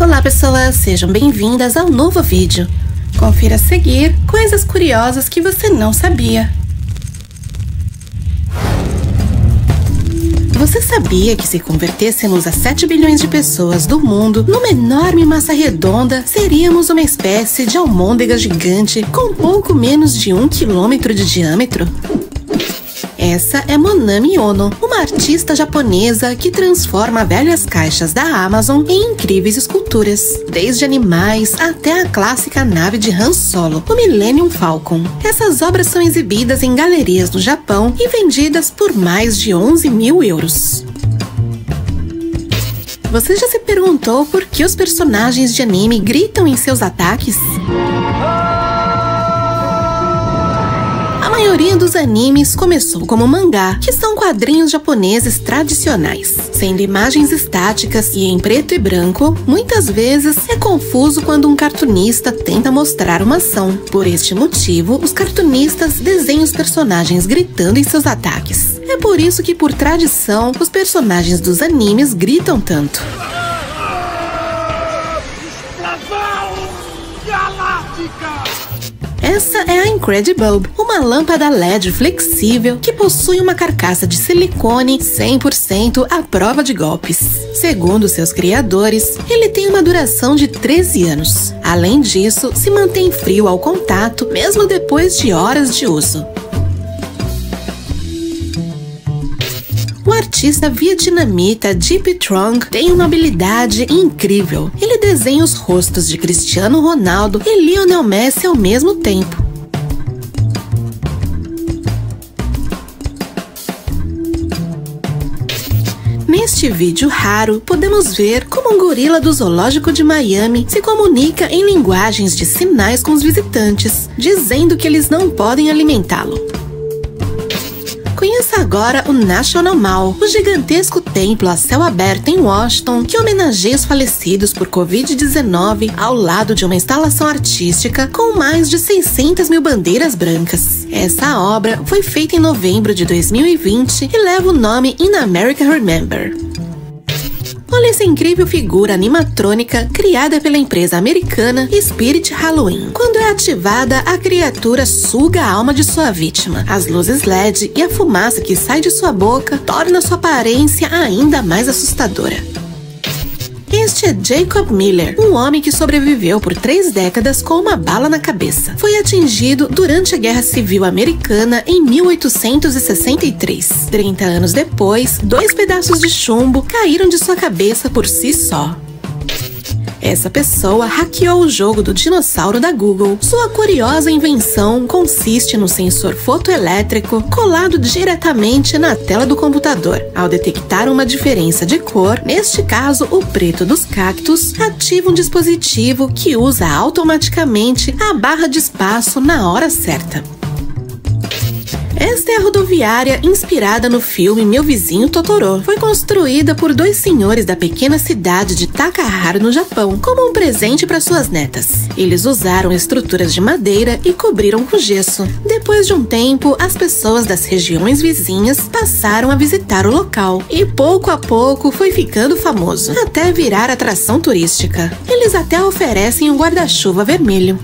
Olá pessoas, sejam bem-vindas ao novo vídeo. Confira a seguir coisas curiosas que você não sabia. Você sabia que se convertêssemos a 7 bilhões de pessoas do mundo numa enorme massa redonda, seríamos uma espécie de almôndega gigante com pouco menos de 1 quilômetro de diâmetro? Essa é Monami Ono, uma artista japonesa que transforma velhas caixas da Amazon em incríveis esculturas, desde animais até a clássica nave de Han Solo, o Millennium Falcon. Essas obras são exibidas em galerias no Japão e vendidas por mais de 11 mil euros. Você já se perguntou por que os personagens de anime gritam em seus ataques? A maioria dos animes começou como mangá, que são quadrinhos japoneses tradicionais, sendo imagens estáticas e em preto e branco. Muitas vezes é confuso quando um cartunista tenta mostrar uma ação. Por este motivo, os cartunistas desenham os personagens gritando em seus ataques. É por isso que, por tradição, os personagens dos animes gritam tanto. Essa é a Incredibulb, uma lâmpada LED flexível que possui uma carcaça de silicone 100% à prova de golpes. Segundo seus criadores, ele tem uma duração de 13 anos. Além disso, se mantém frio ao contato, mesmo depois de horas de uso. O artista vietnamita Deep Trong tem uma habilidade incrível. Ele desenha os rostos de Cristiano Ronaldo e Lionel Messi ao mesmo tempo. Neste vídeo raro, podemos ver como um gorila do zoológico de Miami se comunica em linguagens de sinais com os visitantes, dizendo que eles não podem alimentá-lo. Conheça agora o National Mall, o gigantesco templo a céu aberto em Washington que homenageia os falecidos por Covid-19 ao lado de uma instalação artística com mais de 600 mil bandeiras brancas. Essa obra foi feita em novembro de 2020 e leva o nome In America Remember. Olha essa incrível figura animatrônica criada pela empresa americana Spirit Halloween. Quando é ativada, a criatura suga a alma de sua vítima. As luzes LED e a fumaça que sai de sua boca tornam sua aparência ainda mais assustadora. Este é Jacob Miller, um homem que sobreviveu por 3 décadas com uma bala na cabeça. Foi atingido durante a Guerra Civil Americana em 1863. 30 anos depois, 2 pedaços de chumbo caíram de sua cabeça por si só. Essa pessoa hackeou o jogo do dinossauro da Google. Sua curiosa invenção consiste no sensor fotoelétrico colado diretamente na tela do computador. Ao detectar uma diferença de cor, neste caso o preto dos cactos, ativa um dispositivo que usa automaticamente a barra de espaço na hora certa. Esta é a rodoviária inspirada no filme Meu Vizinho Totoro. Foi construída por 2 senhores da pequena cidade de Takaharu, no Japão, como um presente para suas netas. Eles usaram estruturas de madeira e cobriram com gesso. Depois de um tempo, as pessoas das regiões vizinhas passaram a visitar o local e pouco a pouco foi ficando famoso, até virar atração turística. Eles até oferecem um guarda-chuva vermelho.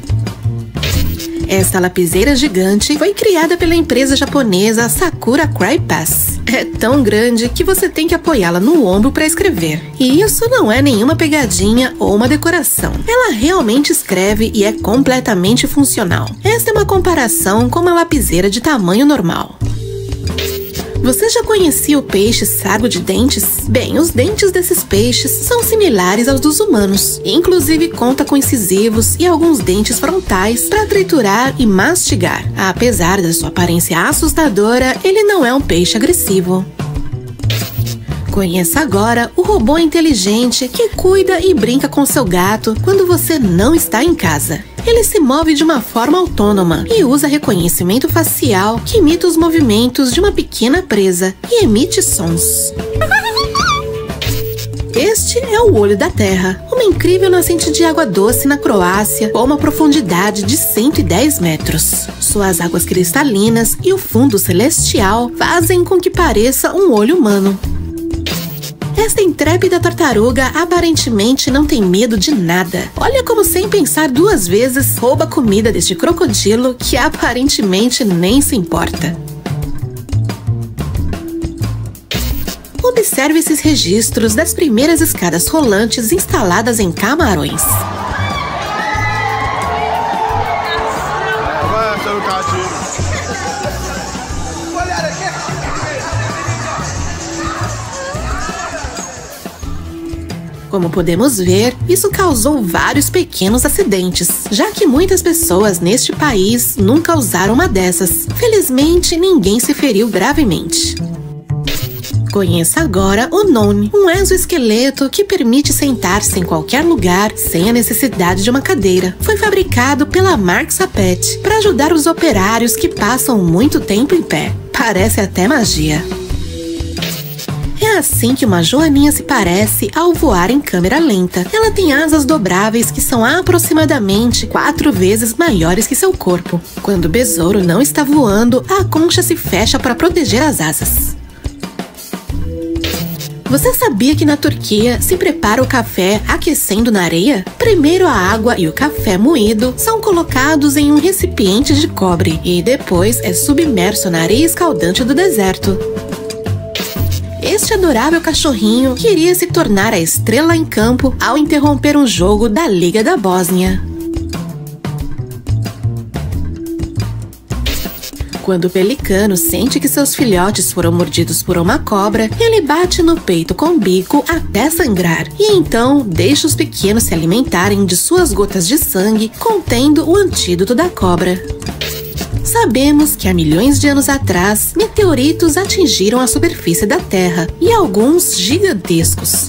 Essa lapiseira gigante foi criada pela empresa japonesa Sakura Cry Pass. É tão grande que você tem que apoiá-la no ombro para escrever. E isso não é nenhuma pegadinha ou uma decoração. Ela realmente escreve e é completamente funcional. Esta é uma comparação com uma lapiseira de tamanho normal. Você já conhecia o peixe sargo de dentes? Bem, os dentes desses peixes são similares aos dos humanos. Inclusive conta com incisivos e alguns dentes frontais para triturar e mastigar. Apesar da sua aparência assustadora, ele não é um peixe agressivo. Conheça agora o robô inteligente que cuida e brinca com seu gato quando você não está em casa. Ele se move de uma forma autônoma e usa reconhecimento facial que imita os movimentos de uma pequena presa e emite sons. Este é o Olho da Terra, uma incrível nascente de água doce na Croácia com uma profundidade de 110 metros. Suas águas cristalinas e o fundo celestial fazem com que pareça um olho humano. Esta intrépida tartaruga aparentemente não tem medo de nada. Olha como, sem pensar duas vezes, rouba a comida deste crocodilo que aparentemente nem se importa. Observe esses registros das primeiras escadas rolantes instaladas em Camarões. Como podemos ver, isso causou vários pequenos acidentes, já que muitas pessoas neste país nunca usaram uma dessas. Felizmente, ninguém se feriu gravemente. Conheça agora o None, um exoesqueleto que permite sentar-se em qualquer lugar sem a necessidade de uma cadeira. Foi fabricado pela Mark Sapet para ajudar os operários que passam muito tempo em pé. Parece até magia. É assim que uma joaninha se parece ao voar em câmera lenta. Ela tem asas dobráveis que são aproximadamente 4 vezes maiores que seu corpo. Quando o besouro não está voando, a concha se fecha para proteger as asas. Você sabia que na Turquia se prepara o café aquecendo na areia? Primeiro a água e o café moído são colocados em um recipiente de cobre e depois é submerso na areia escaldante do deserto. Este adorável cachorrinho queria se tornar a estrela em campo ao interromper um jogo da Liga da Bósnia. Quando o pelicano sente que seus filhotes foram mordidos por uma cobra, ele bate no peito com o bico até sangrar e então deixa os pequenos se alimentarem de suas gotas de sangue contendo o antídoto da cobra. Sabemos que há milhões de anos atrás, meteoritos atingiram a superfície da Terra e alguns gigantescos,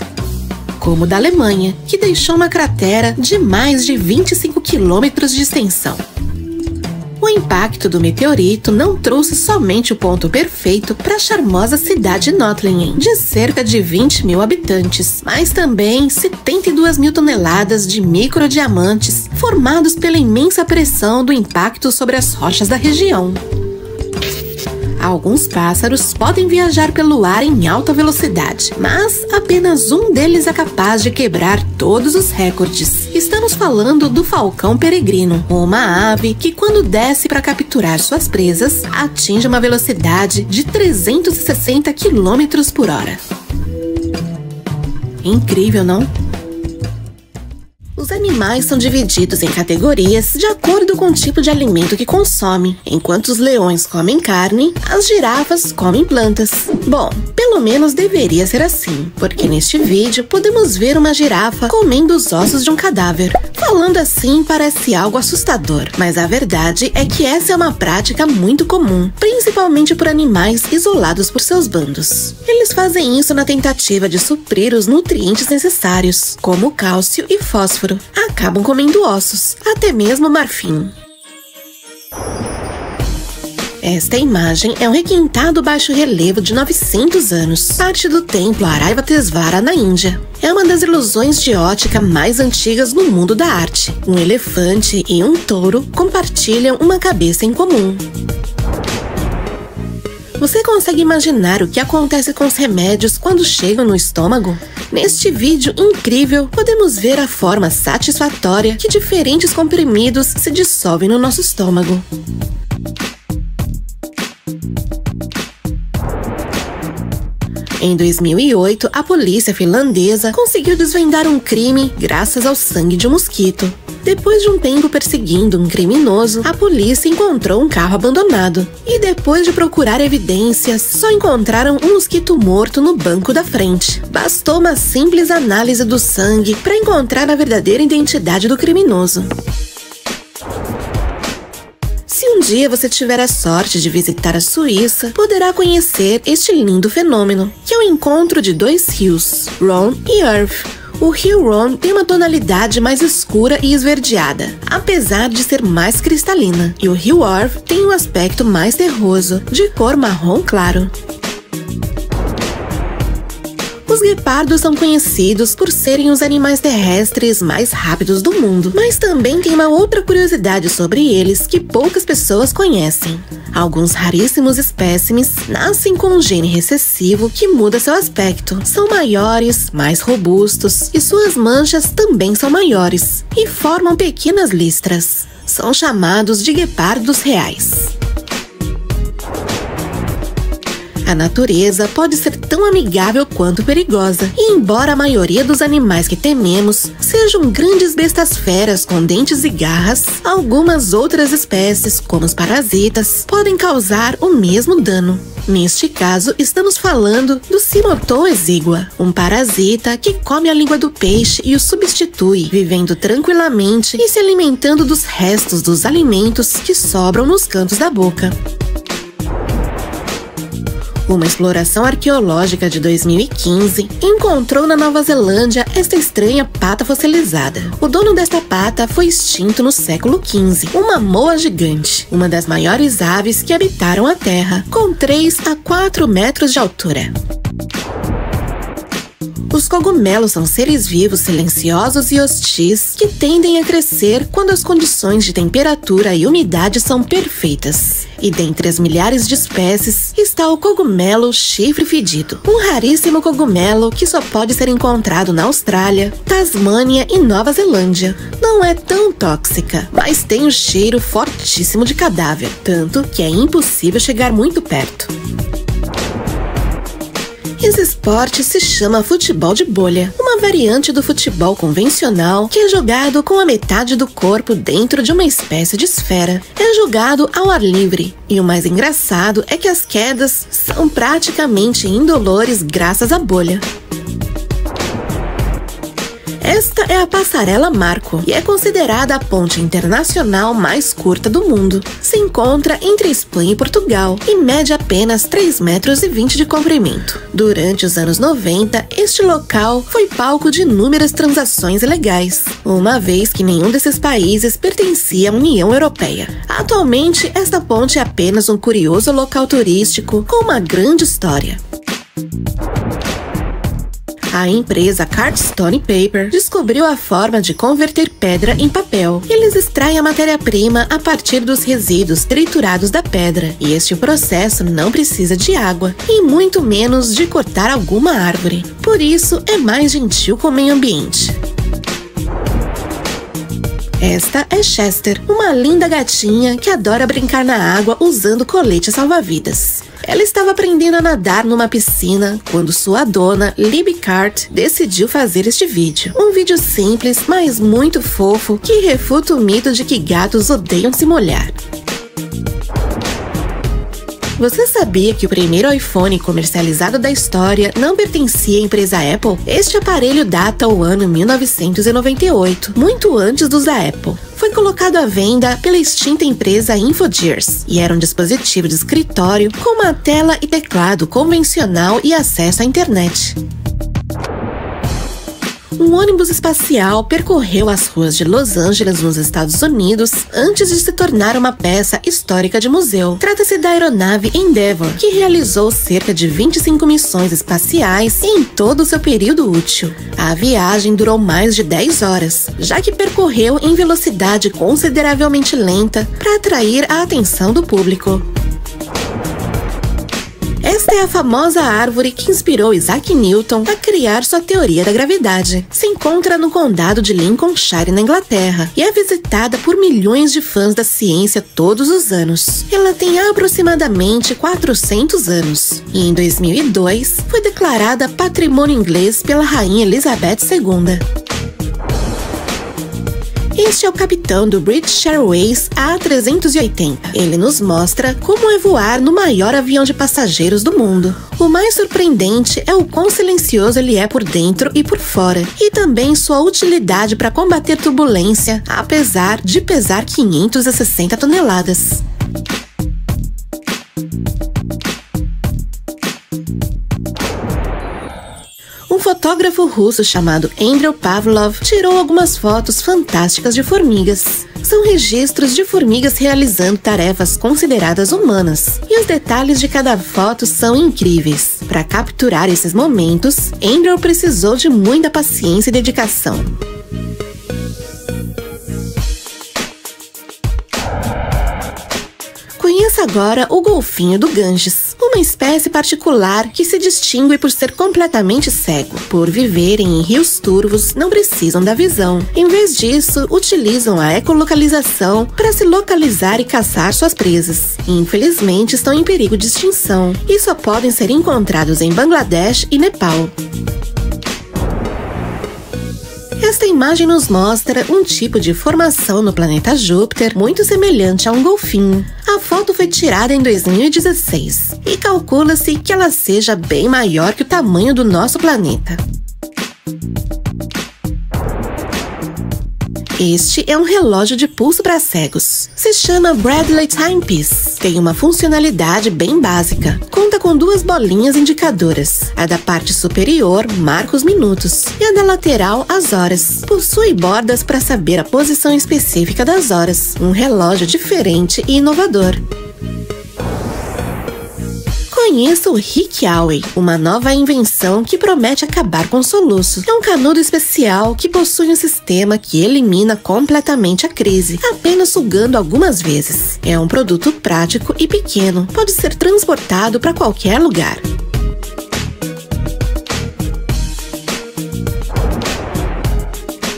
como o da Alemanha, que deixou uma cratera de mais de 25 quilômetros de extensão. O impacto do meteorito não trouxe somente o ponto perfeito para a charmosa cidade de Nottingham, de cerca de 20 mil habitantes, mas também 72 mil toneladas de microdiamantes formados pela imensa pressão do impacto sobre as rochas da região. Alguns pássaros podem viajar pelo ar em alta velocidade, mas apenas um deles é capaz de quebrar todos os recordes. Estamos falando do falcão peregrino, uma ave que, quando desce para capturar suas presas, atinge uma velocidade de 360 km por hora. Incrível, não? Os animais são divididos em categorias de acordo com o tipo de alimento que consome. Enquanto os leões comem carne, as girafas comem plantas. Bom, pelo menos deveria ser assim, porque neste vídeo podemos ver uma girafa comendo os ossos de um cadáver. Falando assim parece algo assustador, mas a verdade é que essa é uma prática muito comum, principalmente por animais isolados por seus bandos. Eles fazem isso na tentativa de suprir os nutrientes necessários, como cálcio e fósforo. Acabam comendo ossos, até mesmo marfim. Esta imagem é um requintado baixo relevo de 900 anos, parte do templo Aravatesvara na Índia. É uma das ilusões de ótica mais antigas no mundo da arte. Um elefante e um touro compartilham uma cabeça em comum. Você consegue imaginar o que acontece com os remédios quando chegam no estômago? Neste vídeo incrível, podemos ver a forma satisfatória que diferentes comprimidos se dissolvem no nosso estômago. Em 2008, a polícia finlandesa conseguiu desvendar um crime graças ao sangue de um mosquito. Depois de um tempo perseguindo um criminoso, a polícia encontrou um carro abandonado. E depois de procurar evidências, só encontraram um mosquito morto no banco da frente. Bastou uma simples análise do sangue para encontrar a verdadeira identidade do criminoso. Se um dia você tiver a sorte de visitar a Suíça, poderá conhecer este lindo fenômeno, que é o encontro de dois rios, Rhône e Earth. O rio Rhône tem uma tonalidade mais escura e esverdeada, apesar de ser mais cristalina, e o rio Earth tem um aspecto mais terroso, de cor marrom claro. Os guepardos são conhecidos por serem os animais terrestres mais rápidos do mundo, mas também tem uma outra curiosidade sobre eles que poucas pessoas conhecem. Alguns raríssimos espécimes nascem com um gene recessivo que muda seu aspecto. São maiores, mais robustos e suas manchas também são maiores e formam pequenas listras. São chamados de guepardos reais. A natureza pode ser tão amigável quanto perigosa, e embora a maioria dos animais que tememos sejam grandes bestas feras com dentes e garras, algumas outras espécies, como os parasitas, podem causar o mesmo dano. Neste caso, estamos falando do Cymothoa exigua, um parasita que come a língua do peixe e o substitui, vivendo tranquilamente e se alimentando dos restos dos alimentos que sobram nos cantos da boca. Uma exploração arqueológica de 2015 encontrou na Nova Zelândia esta estranha pata fossilizada. O dono desta pata foi extinto no século XV, uma moa gigante, uma das maiores aves que habitaram a Terra, com 3 a 4 metros de altura. Os cogumelos são seres vivos silenciosos e hostis que tendem a crescer quando as condições de temperatura e umidade são perfeitas. E dentre as milhares de espécies está o cogumelo chifre fedido, um raríssimo cogumelo que só pode ser encontrado na Austrália, Tasmânia e Nova Zelândia. Não é tão tóxica, mas tem um cheiro fortíssimo de cadáver, tanto que é impossível chegar muito perto. Esse esporte se chama futebol de bolha, uma variante do futebol convencional que é jogado com a metade do corpo dentro de uma espécie de esfera. É jogado ao ar livre, e o mais engraçado é que as quedas são praticamente indolores graças à bolha. Esta é a Passarela Marco e é considerada a ponte internacional mais curta do mundo. Se encontra entre Espanha e Portugal e mede apenas 3,20 metros de comprimento. Durante os anos 90, este local foi palco de inúmeras transações ilegais, uma vez que nenhum desses países pertencia à União Europeia. Atualmente, esta ponte é apenas um curioso local turístico com uma grande história. A empresa Cartstone Paper descobriu a forma de converter pedra em papel. Eles extraem a matéria-prima a partir dos resíduos triturados da pedra, e este processo não precisa de água e muito menos de cortar alguma árvore. Por isso, é mais gentil com o meio ambiente. Esta é Chester, uma linda gatinha que adora brincar na água usando colete salva-vidas. Ela estava aprendendo a nadar numa piscina quando sua dona, Libby Cart, decidiu fazer este vídeo. Um vídeo simples, mas muito fofo, que refuta o mito de que gatos odeiam se molhar. Você sabia que o primeiro iPhone comercializado da história não pertencia à empresa Apple? Este aparelho data o ano 1998, muito antes dos da Apple. Foi colocado à venda pela extinta empresa InfoGears e era um dispositivo de escritório com uma tela e teclado convencional e acesso à internet. Um ônibus espacial percorreu as ruas de Los Angeles, nos Estados Unidos, antes de se tornar uma peça histórica de museu. Trata-se da aeronave Endeavour, que realizou cerca de 25 missões espaciais em todo o seu período útil. A viagem durou mais de 10 horas, já que percorreu em velocidade consideravelmente lenta para atrair a atenção do público. Esta é a famosa árvore que inspirou Isaac Newton a criar sua teoria da gravidade. Se encontra no condado de Lincolnshire, na Inglaterra, e é visitada por milhões de fãs da ciência todos os anos. Ela tem aproximadamente 400 anos, e em 2002 foi declarada patrimônio inglês pela Rainha Elizabeth II. Este é o capitão do British Airways A380. Ele nos mostra como é voar no maior avião de passageiros do mundo. O mais surpreendente é o quão silencioso ele é por dentro e por fora, e também sua utilidade para combater turbulência, apesar de pesar 560 toneladas. O Um fotógrafo russo chamado Andrei Pavlov tirou algumas fotos fantásticas de formigas. São registros de formigas realizando tarefas consideradas humanas, e os detalhes de cada foto são incríveis. Para capturar esses momentos, Andrei precisou de muita paciência e dedicação. Conheça agora o golfinho do Ganges, uma espécie particular que se distingue por ser completamente cego. Por viverem em rios turvos, não precisam da visão. Em vez disso, utilizam a ecolocalização para se localizar e caçar suas presas. Infelizmente, estão em perigo de extinção e só podem ser encontrados em Bangladesh e Nepal. Esta imagem nos mostra um tipo de formação no planeta Júpiter muito semelhante a um golfinho. A foto foi tirada em 2016 e calcula-se que ela seja bem maior que o tamanho do nosso planeta. Este é um relógio de pulso para cegos. Se chama Bradley Timepiece. Tem uma funcionalidade bem básica. Conta com duas bolinhas indicadoras. A da parte superior marca os minutos e a da lateral as horas. Possui bordas para saber a posição específica das horas. Um relógio diferente e inovador. Conheça o Hikiawe, uma nova invenção que promete acabar com soluços. É um canudo especial que possui um sistema que elimina completamente a crise, apenas sugando algumas vezes. É um produto prático e pequeno, pode ser transportado para qualquer lugar.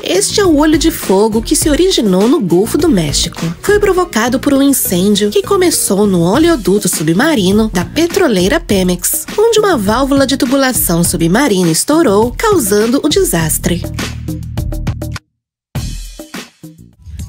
Este é o olho de fogo que se originou no Golfo do México. Foi provocado por um incêndio que começou no oleoduto submarino da petroleira Pemex, onde uma válvula de tubulação submarina estourou, causando o desastre.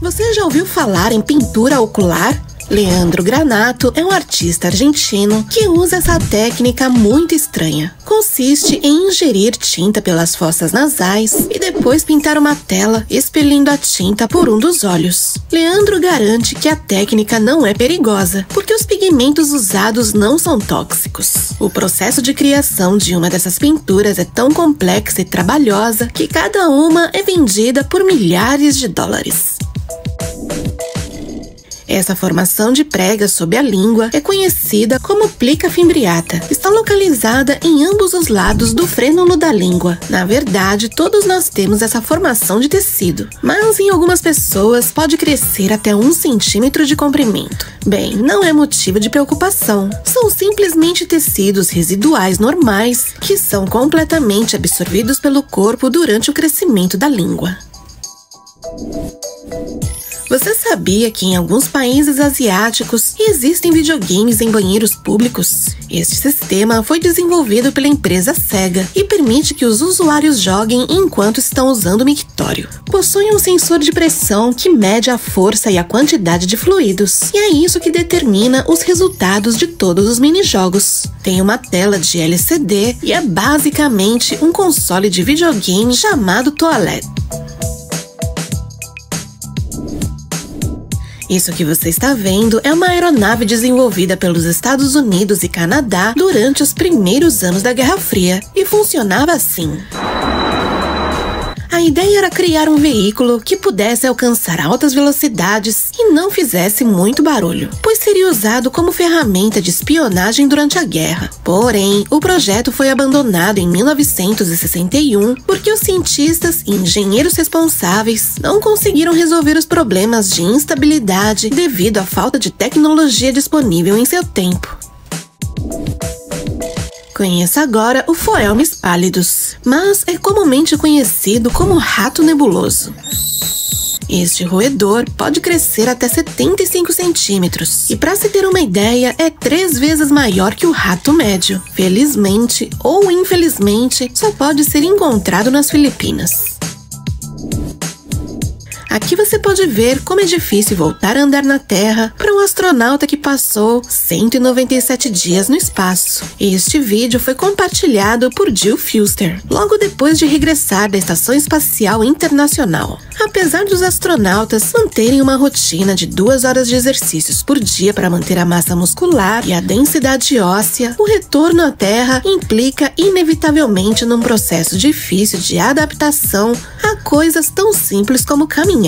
Você já ouviu falar em pintura ocular? Leandro Granato é um artista argentino que usa essa técnica muito estranha. Consiste em ingerir tinta pelas fossas nasais e depois pintar uma tela expelindo a tinta por um dos olhos. Leandro garante que a técnica não é perigosa, porque os pigmentos usados não são tóxicos. O processo de criação de uma dessas pinturas é tão complexa e trabalhosa que cada uma é vendida por milhares de dólares. Essa formação de pregas sob a língua é conhecida como plica fimbriata. Está localizada em ambos os lados do frênulo da língua. Na verdade, todos nós temos essa formação de tecido, mas em algumas pessoas pode crescer até 1 centímetro de comprimento. Bem, não é motivo de preocupação. São simplesmente tecidos residuais normais que são completamente absorvidos pelo corpo durante o crescimento da língua. Você sabia que em alguns países asiáticos existem videogames em banheiros públicos? Este sistema foi desenvolvido pela empresa Sega e permite que os usuários joguem enquanto estão usando o mictório. Possui um sensor de pressão que mede a força e a quantidade de fluidos, e é isso que determina os resultados de todos os minijogos. Tem uma tela de LCD e é basicamente um console de videogame chamado Toilet. Isso que você está vendo é uma aeronave desenvolvida pelos Estados Unidos e Canadá durante os primeiros anos da Guerra Fria e funcionava assim. A ideia era criar um veículo que pudesse alcançar altas velocidades e não fizesse muito barulho, pois seria usado como ferramenta de espionagem durante a guerra. Porém, o projeto foi abandonado em 1961 porque os cientistas e engenheiros responsáveis não conseguiram resolver os problemas de instabilidade devido à falta de tecnologia disponível em seu tempo. Conheça agora o Foelmes pallidus, mas é comumente conhecido como rato nebuloso. Este roedor pode crescer até 75 centímetros e, para se ter uma ideia, é 3 vezes maior que o rato médio. Felizmente ou infelizmente, só pode ser encontrado nas Filipinas. Aqui você pode ver como é difícil voltar a andar na Terra para um astronauta que passou 197 dias no espaço. Este vídeo foi compartilhado por Jill Fuster, logo depois de regressar da Estação Espacial Internacional. Apesar dos astronautas manterem uma rotina de 2 horas de exercícios por dia para manter a massa muscular e a densidade óssea, o retorno à Terra implica inevitavelmente num processo difícil de adaptação a coisas tão simples como caminhar.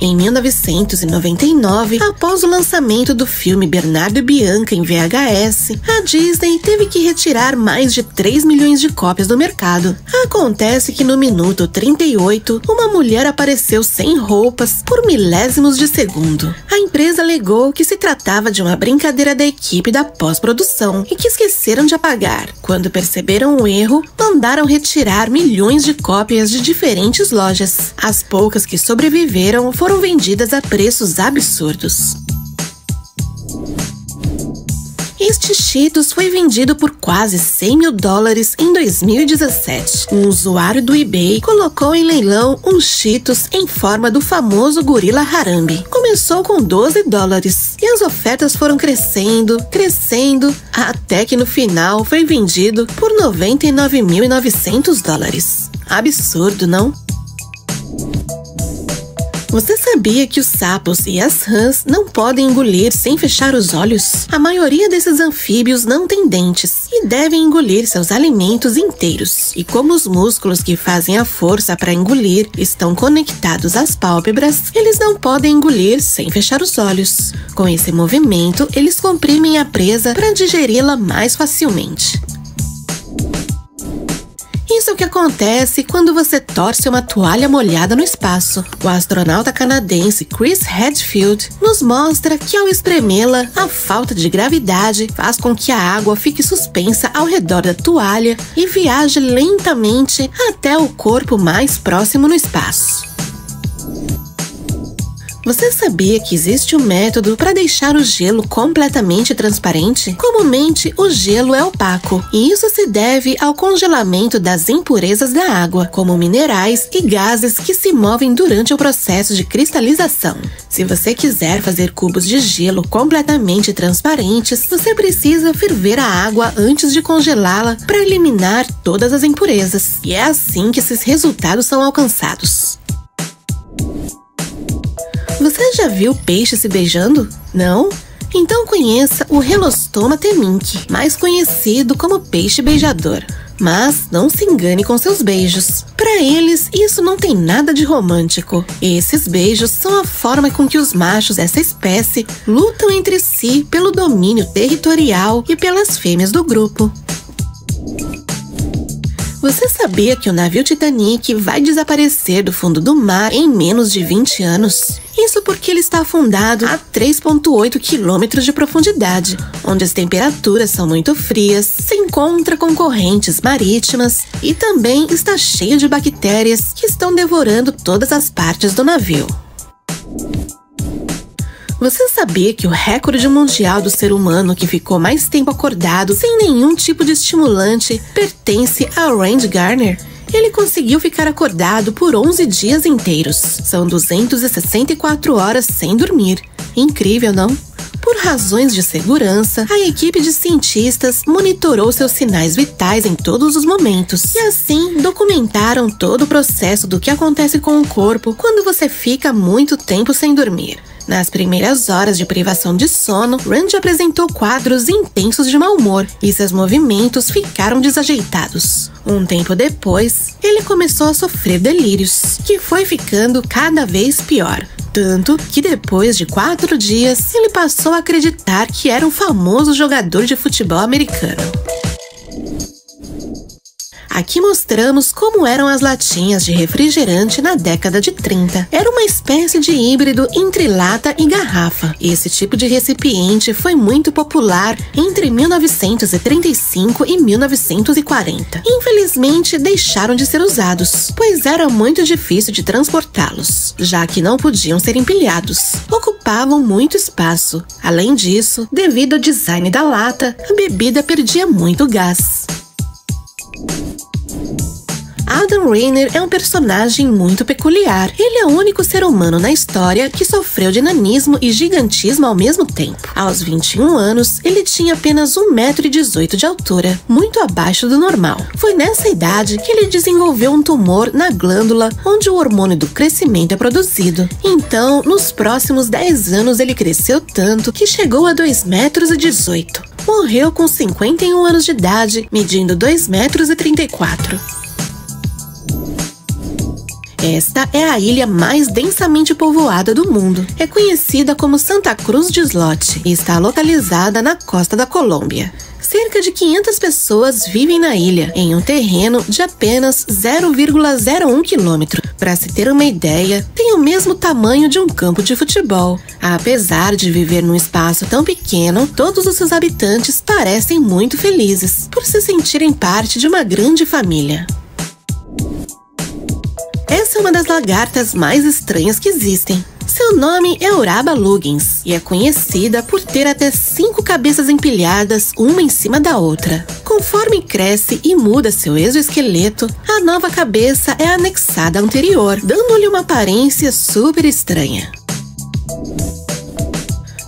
Em 1999, após o lançamento do filme Bernardo e Bianca em VHS, a Disney teve que retirar mais de 3 milhões de cópias do mercado. Acontece que no minuto 38, uma mulher apareceu sem roupas por milésimos de segundo. A empresa alegou que se tratava de uma brincadeira da equipe da pós-produção e que esqueceram de apagar. Quando perceberam o erro, mandaram retirar milhões de cópias de diferentes lojas. As poucas que sobreviveram foram vendidas a preços absurdos. Este Cheetos foi vendido por quase $100 mil em 2017. Um usuário do eBay colocou em leilão um Cheetos em forma do famoso gorila Harambe. Começou com $12 e as ofertas foram crescendo, até que no final foi vendido por $99.900. Absurdo, não? Você sabia que os sapos e as rãs não podem engolir sem fechar os olhos? A maioria desses anfíbios não tem dentes e devem engolir seus alimentos inteiros. E como os músculos que fazem a força para engolir estão conectados às pálpebras, eles não podem engolir sem fechar os olhos. Com esse movimento, eles comprimem a presa para digeri-la mais facilmente. Isso é o que acontece quando você torce uma toalha molhada no espaço. O astronauta canadense Chris Hadfield nos mostra que ao espremê-la, a falta de gravidade faz com que a água fique suspensa ao redor da toalha e viaje lentamente até o corpo mais próximo no espaço. Você sabia que existe um método para deixar o gelo completamente transparente? Comumente, o gelo é opaco, e isso se deve ao congelamento das impurezas da água, como minerais e gases que se movem durante o processo de cristalização. Se você quiser fazer cubos de gelo completamente transparentes, você precisa ferver a água antes de congelá-la para eliminar todas as impurezas. E é assim que esses resultados são alcançados. Você já viu peixe se beijando? Não? Então conheça o Helostoma temminck, mais conhecido como peixe beijador. Mas não se engane com seus beijos. Para eles, isso não tem nada de romântico. Esses beijos são a forma com que os machos dessa espécie lutam entre si pelo domínio territorial e pelas fêmeas do grupo. Você sabia que o navio Titanic vai desaparecer do fundo do mar em menos de 20 anos? Isso porque ele está afundado a 3,8 quilômetros de profundidade, onde as temperaturas são muito frias, se encontra com correntes marítimas e também está cheio de bactérias que estão devorando todas as partes do navio. Você sabia que o recorde mundial do ser humano que ficou mais tempo acordado sem nenhum tipo de estimulante pertence a Randy Garner? Ele conseguiu ficar acordado por 11 dias inteiros. São 264 horas sem dormir. Incrível, não? Por razões de segurança, a equipe de cientistas monitorou seus sinais vitais em todos os momentos e assim documentaram todo o processo do que acontece com o corpo quando você fica muito tempo sem dormir. Nas primeiras horas de privação de sono, Randy apresentou quadros intensos de mau humor e seus movimentos ficaram desajeitados. Um tempo depois, ele começou a sofrer delírios, que foi ficando cada vez pior. Tanto que depois de 4 dias, ele passou a acreditar que era um famoso jogador de futebol americano. Aqui mostramos como eram as latinhas de refrigerante na década de 30. Era uma espécie de híbrido entre lata e garrafa. Esse tipo de recipiente foi muito popular entre 1935 e 1940. Infelizmente, deixaram de ser usados, pois era muito difícil de transportá-los, já que não podiam ser empilhados. Ocupavam muito espaço. Além disso, devido ao design da lata, a bebida perdia muito gás. Adam Rayner é um personagem muito peculiar. Ele é o único ser humano na história que sofreu de nanismo e gigantismo ao mesmo tempo. Aos 21 anos, ele tinha apenas 1,18 m de altura, muito abaixo do normal. Foi nessa idade que ele desenvolveu um tumor na glândula onde o hormônio do crescimento é produzido. Então, nos próximos 10 anos, ele cresceu tanto que chegou a 2,18 m. Morreu com 51 anos de idade, medindo 2,34 m. Esta é a ilha mais densamente povoada do mundo. É conhecida como Santa Cruz de Islote e está localizada na costa da Colômbia. Cerca de 500 pessoas vivem na ilha, em um terreno de apenas 0,01 km. Para se ter uma ideia, tem o mesmo tamanho de um campo de futebol. Apesar de viver num espaço tão pequeno, todos os seus habitantes parecem muito felizes, por se sentirem parte de uma grande família. Essa é uma das lagartas mais estranhas que existem. Seu nome é Uraba lugens e é conhecida por ter até 5 cabeças empilhadas, uma em cima da outra. Conforme cresce e muda seu exoesqueleto, a nova cabeça é anexada à anterior, dando-lhe uma aparência super estranha.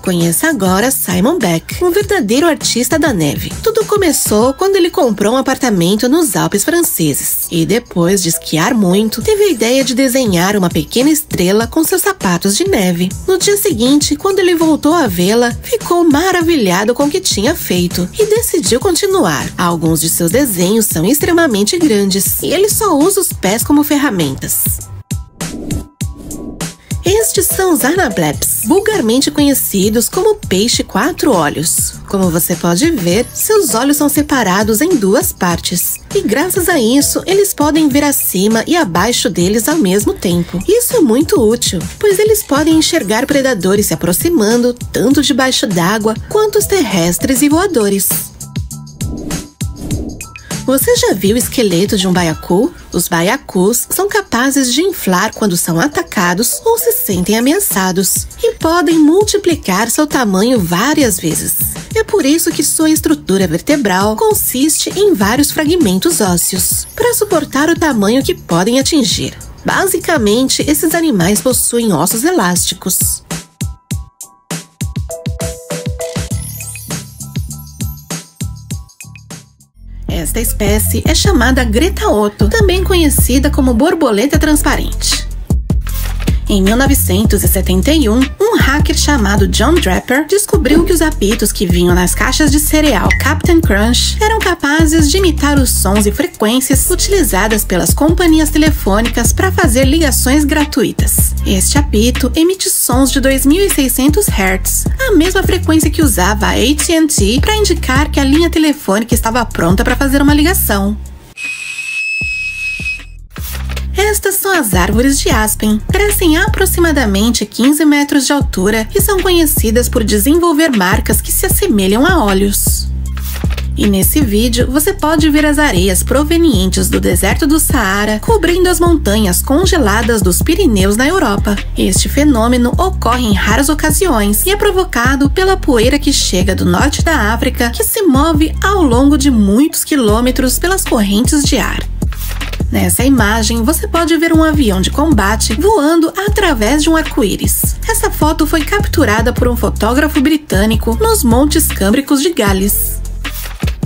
Conheça agora Simon Beck, um verdadeiro artista da neve. Tudo começou quando ele comprou um apartamento nos Alpes franceses. E depois de esquiar muito, teve a ideia de desenhar uma pequena estrela com seus sapatos de neve. No dia seguinte, quando ele voltou a vê-la, ficou maravilhado com o que tinha feito e decidiu continuar. Alguns de seus desenhos são extremamente grandes e ele só usa os pés como ferramentas. Estes são os anableps, vulgarmente conhecidos como peixe 4 olhos. Como você pode ver, seus olhos são separados em 2 partes. E graças a isso, eles podem ver acima e abaixo deles ao mesmo tempo. Isso é muito útil, pois eles podem enxergar predadores se aproximando, tanto debaixo d'água quanto os terrestres e voadores. Você já viu o esqueleto de um baiacu? Os baiacus são capazes de inflar quando são atacados ou se sentem ameaçados e podem multiplicar seu tamanho várias vezes. É por isso que sua estrutura vertebral consiste em vários fragmentos ósseos, para suportar o tamanho que podem atingir. Basicamente, esses animais possuem ossos elásticos. Esta espécie é chamada gretaoto, também conhecida como borboleta transparente. Em 1971, um hacker chamado John Draper descobriu que os apitos que vinham nas caixas de cereal Captain Crunch eram capazes de imitar os sons e frequências utilizadas pelas companhias telefônicas para fazer ligações gratuitas. Este apito emite sons de 2.600 Hz, a mesma frequência que usava a AT&T para indicar que a linha telefônica estava pronta para fazer uma ligação. Estas são as árvores de aspen. Crescem aproximadamente 15 metros de altura e são conhecidas por desenvolver marcas que se assemelham a olhos. E nesse vídeo você pode ver as areias provenientes do deserto do Saara cobrindo as montanhas congeladas dos Pirineus na Europa. Este fenômeno ocorre em raras ocasiões e é provocado pela poeira que chega do norte da África, que se move ao longo de muitos quilômetros pelas correntes de ar. Nessa imagem, você pode ver um avião de combate voando através de um arco-íris. Essa foto foi capturada por um fotógrafo britânico nos Montes Câmbricos de Gales.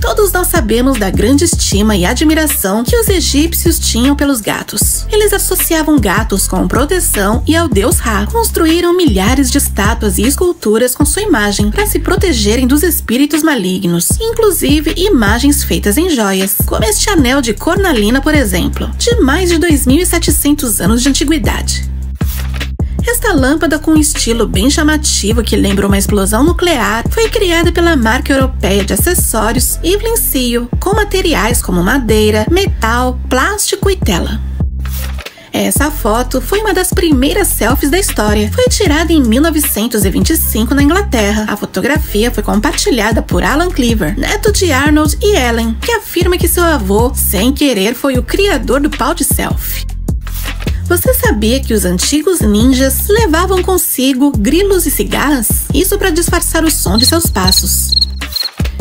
Todos nós sabemos da grande estima e admiração que os egípcios tinham pelos gatos. Eles associavam gatos com proteção e ao deus Ra. Construíram milhares de estátuas e esculturas com sua imagem para se protegerem dos espíritos malignos, inclusive imagens feitas em joias, como este anel de cornalina, por exemplo, de mais de 2.700 anos de antiguidade. Esta lâmpada com um estilo bem chamativo que lembra uma explosão nuclear foi criada pela marca europeia de acessórios Evelyn Seal, com materiais como madeira, metal, plástico e tela. Essa foto foi uma das primeiras selfies da história. Foi tirada em 1925 na Inglaterra. A fotografia foi compartilhada por Alan Cleaver, neto de Arnold e Ellen, que afirma que seu avô, sem querer, foi o criador do pau de selfie. Você sabia que os antigos ninjas levavam consigo grilos e cigarras? Isso para disfarçar o som de seus passos.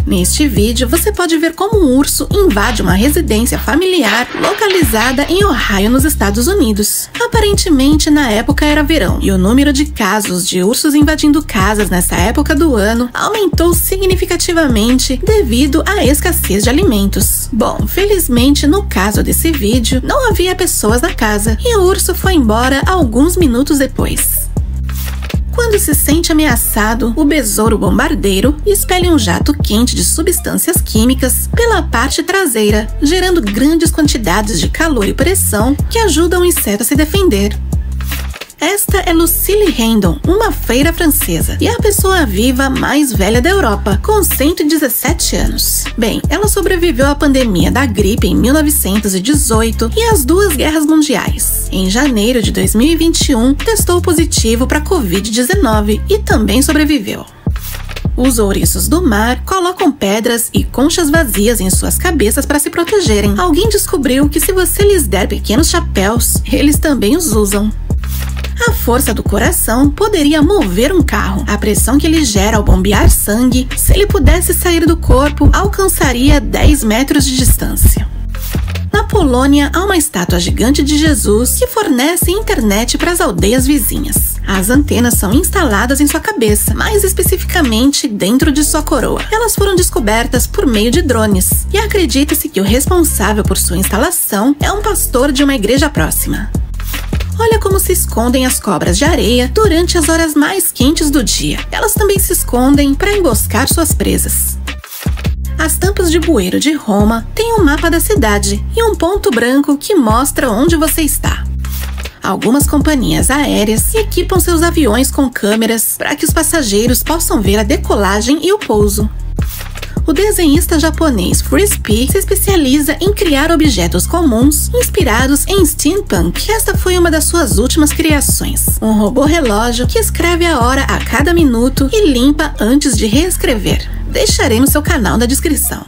Neste vídeo, você pode ver como um urso invade uma residência familiar localizada em Ohio, nos Estados Unidos. Aparentemente, na época era verão, e o número de casos de ursos invadindo casas nessa época do ano aumentou significativamente devido à escassez de alimentos. Bom, felizmente, no caso desse vídeo, não havia pessoas na casa, e o urso foi embora alguns minutos depois. Quando se sente ameaçado, o besouro bombardeiro expele um jato quente de substâncias químicas pela parte traseira, gerando grandes quantidades de calor e pressão que ajudam o inseto a se defender. Esta é Lucille Hendon, uma freira francesa, e a pessoa viva mais velha da Europa, com 117 anos. Bem, ela sobreviveu à pandemia da gripe em 1918 e às 2 guerras mundiais. Em janeiro de 2021, testou positivo para Covid-19 e também sobreviveu. Os ouriços do mar colocam pedras e conchas vazias em suas cabeças para se protegerem. Alguém descobriu que se você lhes der pequenos chapéus, eles também os usam. A força do coração poderia mover um carro. A pressão que ele gera ao bombear sangue, se ele pudesse sair do corpo, alcançaria 10 metros de distância. Na Polônia, há uma estátua gigante de Jesus que fornece internet para as aldeias vizinhas. As antenas são instaladas em sua cabeça, mais especificamente dentro de sua coroa. Elas foram descobertas por meio de drones, e acredita-se que o responsável por sua instalação é um pastor de uma igreja próxima. Olha como se escondem as cobras de areia durante as horas mais quentes do dia. Elas também se escondem para emboscar suas presas. As tampas de bueiro de Roma têm um mapa da cidade e um ponto branco que mostra onde você está. Algumas companhias aéreas equipam seus aviões com câmeras para que os passageiros possam ver a decolagem e o pouso. O desenhista japonês Frisbee se especializa em criar objetos comuns inspirados em steampunk. Esta foi uma das suas últimas criações. Um robô relógio que escreve a hora a cada minuto e limpa antes de reescrever. Deixarei no seu canal na descrição.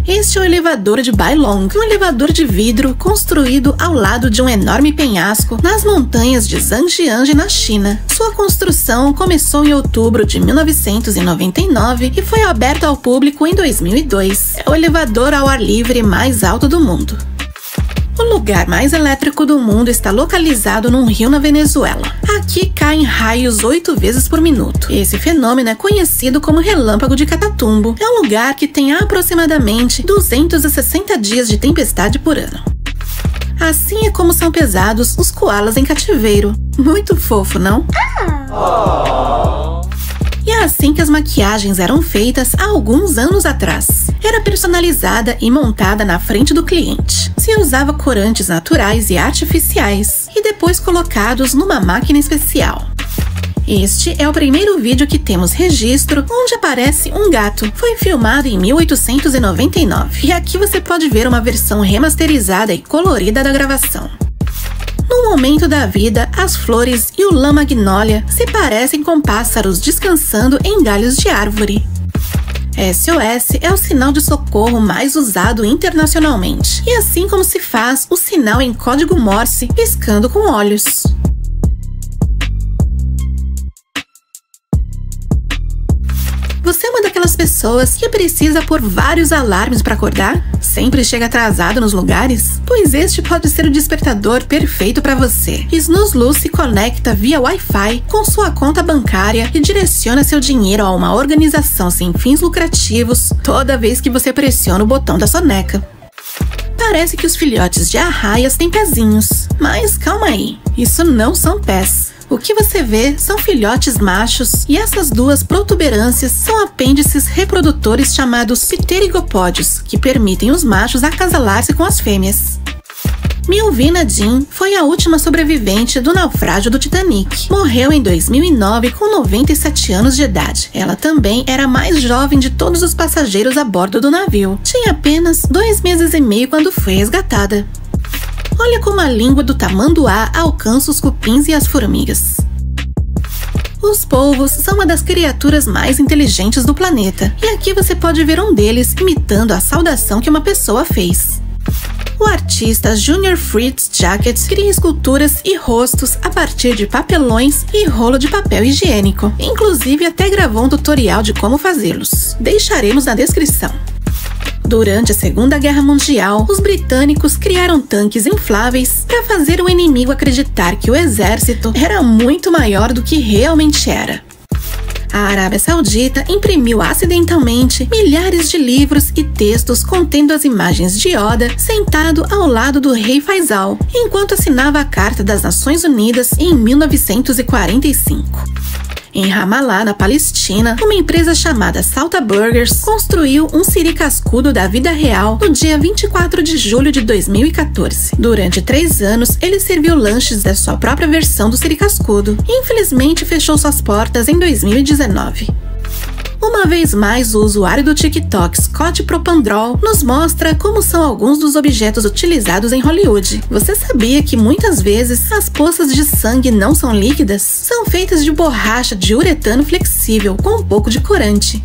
Este é o elevador de Bailong, um elevador de vidro construído ao lado de um enorme penhasco nas montanhas de Zhangjiang, na China. Sua construção começou em outubro de 1999 e foi aberto ao público em 2002. É o elevador ao ar livre mais alto do mundo. O lugar mais elétrico do mundo está localizado num rio na Venezuela. Aqui caem raios 8 vezes por minuto. Esse fenômeno é conhecido como relâmpago de Catatumbo. É um lugar que tem aproximadamente 260 dias de tempestade por ano. Assim é como são pesados os koalas em cativeiro. Muito fofo, não? E é assim que as maquiagens eram feitas há alguns anos atrás. Era personalizada e montada na frente do cliente. Se usava corantes naturais e artificiais, e depois colocados numa máquina especial. Este é o primeiro vídeo que temos registro onde aparece um gato. Foi filmado em 1899, e aqui você pode ver uma versão remasterizada e colorida da gravação. No momento da vida, as flores e o lã magnólia se parecem com pássaros descansando em galhos de árvore. SOS é o sinal de socorro mais usado internacionalmente, e assim como se faz o sinal em código Morse piscando com olhos. Você é uma daquelas pessoas que precisa pôr vários alarmes para acordar? Sempre chega atrasado nos lugares? Pois este pode ser o despertador perfeito para você. Snooze se conecta via Wi-Fi com sua conta bancária e direciona seu dinheiro a uma organização sem fins lucrativos toda vez que você pressiona o botão da soneca. Parece que os filhotes de arraias têm pezinhos, mas calma aí, isso não são pés. O que você vê são filhotes machos, e essas duas protuberâncias são apêndices reprodutores chamados pterigopódios, que permitem os machos acasalar-se com as fêmeas. Milvina Dean foi a última sobrevivente do naufrágio do Titanic. Morreu em 2009 com 97 anos de idade. Ela também era a mais jovem de todos os passageiros a bordo do navio. Tinha apenas 2 meses e meio quando foi resgatada. Olha como a língua do tamanduá alcança os cupins e as formigas. Os polvos são uma das criaturas mais inteligentes do planeta, e aqui você pode ver um deles imitando a saudação que uma pessoa fez. o artista Junior Fritz Jacket cria esculturas e rostos a partir de papelões e rolo de papel higiênico. Inclusive, até gravou um tutorial de como fazê-los. Deixaremos na descrição. Durante a Segunda Guerra Mundial, os britânicos criaram tanques infláveis para fazer o inimigo acreditar que o exército era muito maior do que realmente era. A Arábia Saudita imprimiu acidentalmente milhares de livros e textos contendo as imagens de Yoda sentado ao lado do rei Faisal, enquanto assinava a Carta das Nações Unidas em 1945. Em Ramallah, na Palestina, uma empresa chamada Salta Burgers construiu um siri cascudo da vida real no dia 24 de julho de 2014. Durante 3 anos, ele serviu lanches da sua própria versão do siri cascudo. Infelizmente, fechou suas portas em 2019. Uma vez mais, o usuário do TikTok Scott Propandrol nos mostra como são alguns dos objetos utilizados em Hollywood. Você sabia que muitas vezes as poças de sangue não são líquidas? São feitas de borracha de uretano flexível com um pouco de corante.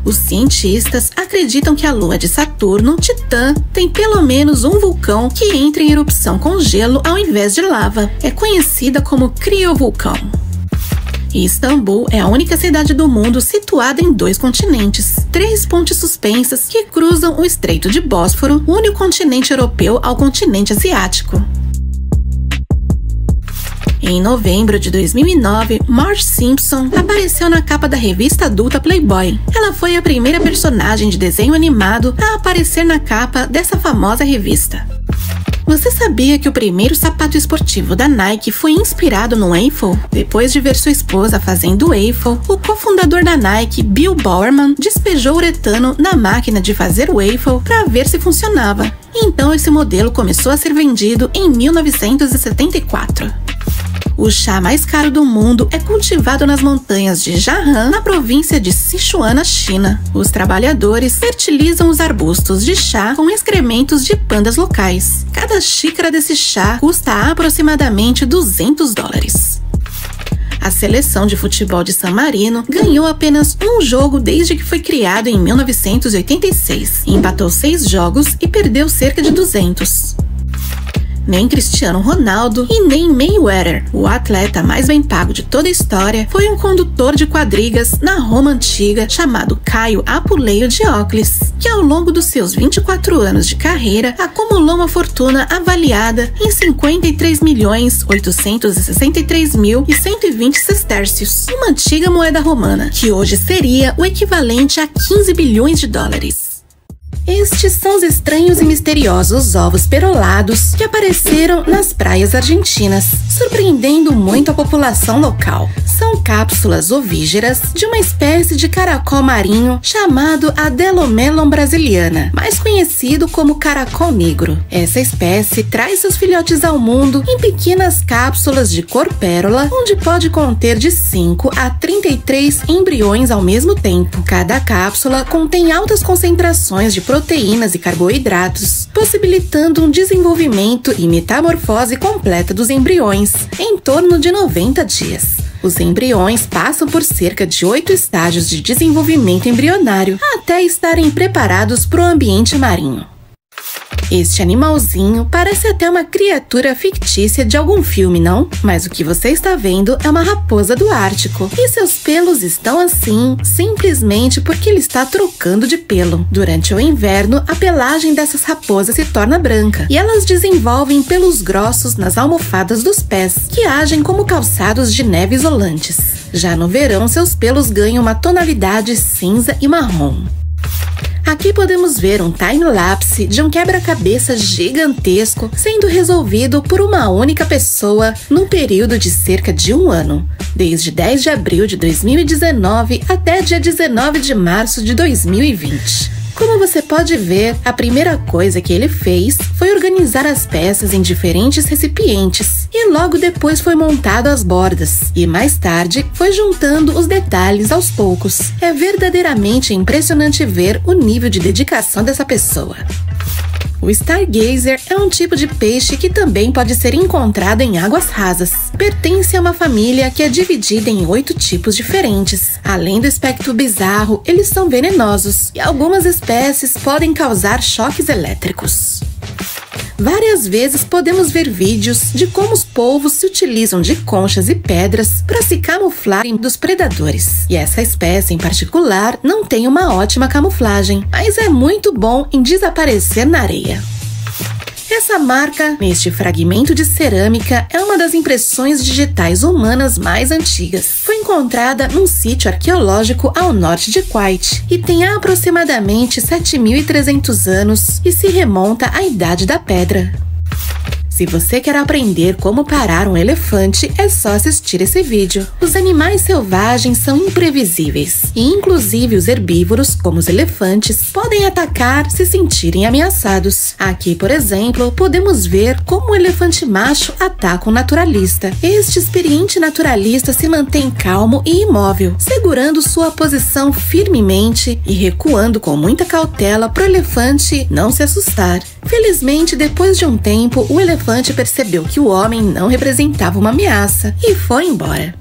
Os cientistas acreditam que a lua de Saturno, Titã, tem pelo menos um vulcão que entra em erupção com gelo ao invés de lava. É conhecida como criovulcão. Istambul é a única cidade do mundo situada em 2 continentes. 3 pontes suspensas que cruzam o Estreito de Bósforo, une o continente europeu ao continente asiático. Em novembro de 2009, Marge Simpson apareceu na capa da revista adulta Playboy. Ela foi a primeira personagem de desenho animado a aparecer na capa dessa famosa revista. Você sabia que o primeiro sapato esportivo da Nike foi inspirado no Eiffel? Depois de ver sua esposa fazendo o Eiffel, o cofundador da Nike, Bill Bowerman, despejou uretano na máquina de fazer o Eiffel para ver se funcionava. Então esse modelo começou a ser vendido em 1974. O chá mais caro do mundo é cultivado nas montanhas de Jianghan, na província de Sichuan, na China. Os trabalhadores fertilizam os arbustos de chá com excrementos de pandas locais. Cada xícara desse chá custa aproximadamente $200. A seleção de futebol de San Marino ganhou apenas um jogo desde que foi criado em 1986. Empatou 6 jogos e perdeu cerca de 200. Nem Cristiano Ronaldo e nem Mayweather, o atleta mais bem pago de toda a história, foi um condutor de quadrigas na Roma antiga chamado Caio Apuleio Diocles, que ao longo dos seus 24 anos de carreira acumulou uma fortuna avaliada em 53.863.120 sestércios, uma antiga moeda romana, que hoje seria o equivalente a 15 bilhões de dólares. Estes são os estranhos e misteriosos ovos perolados que apareceram nas praias argentinas, surpreendendo muito a população local. São cápsulas ovígeras de uma espécie de caracol marinho chamado Adelomelon brasiliana, mais conhecido como caracol negro. Essa espécie traz seus filhotes ao mundo em pequenas cápsulas de cor pérola, onde pode conter de 5 a 33 embriões ao mesmo tempo. Cada cápsula contém altas concentrações de proteínas e carboidratos, possibilitando um desenvolvimento e metamorfose completa dos embriões em torno de 90 dias. Os embriões passam por cerca de 8 estágios de desenvolvimento embrionário até estarem preparados para o ambiente marinho. Este animalzinho parece até uma criatura fictícia de algum filme, não? Mas o que você está vendo é uma raposa do Ártico. E seus pelos estão assim, simplesmente porque ele está trocando de pelo. Durante o inverno, a pelagem dessas raposas se torna branca. E elas desenvolvem pelos grossos nas almofadas dos pés, que agem como calçados de neve isolantes. Já no verão, seus pelos ganham uma tonalidade cinza e marrom. Aqui podemos ver um time-lapse de um quebra-cabeça gigantesco sendo resolvido por uma única pessoa num período de cerca de 1 ano, desde 10 de abril de 2019 até dia 19 de março de 2020. Como você pode ver, a primeira coisa que ele fez foi organizar as peças em diferentes recipientes e logo depois foi montado as bordas e mais tarde foi juntando os detalhes aos poucos. É verdadeiramente impressionante ver o nível de dedicação dessa pessoa. O Stargazer é um tipo de peixe que também pode ser encontrado em águas rasas. Pertence a uma família que é dividida em 8 tipos diferentes. Além do aspecto bizarro, eles são venenosos e algumas espécies podem causar choques elétricos. Várias vezes podemos ver vídeos de como os polvos se utilizam de conchas e pedras para se camuflarem dos predadores. E essa espécie em particular não tem uma ótima camuflagem, mas é muito bom em desaparecer na areia. Essa marca, neste fragmento de cerâmica, é uma das impressões digitais humanas mais antigas. Foi encontrada num sítio arqueológico ao norte de Kuwait e tem aproximadamente 7.300 anos e se remonta à Idade da Pedra. Se você quer aprender como parar um elefante, é só assistir esse vídeo. Os animais selvagens são imprevisíveis e, inclusive, os herbívoros, como os elefantes, podem atacar se sentirem ameaçados. Aqui, por exemplo, podemos ver como o elefante macho ataca um naturalista. Este experiente naturalista se mantém calmo e imóvel, segurando sua posição firmemente e recuando com muita cautela para o elefante não se assustar. Felizmente, depois de um tempo, o elefante percebeu que o homem não representava uma ameaça e foi embora.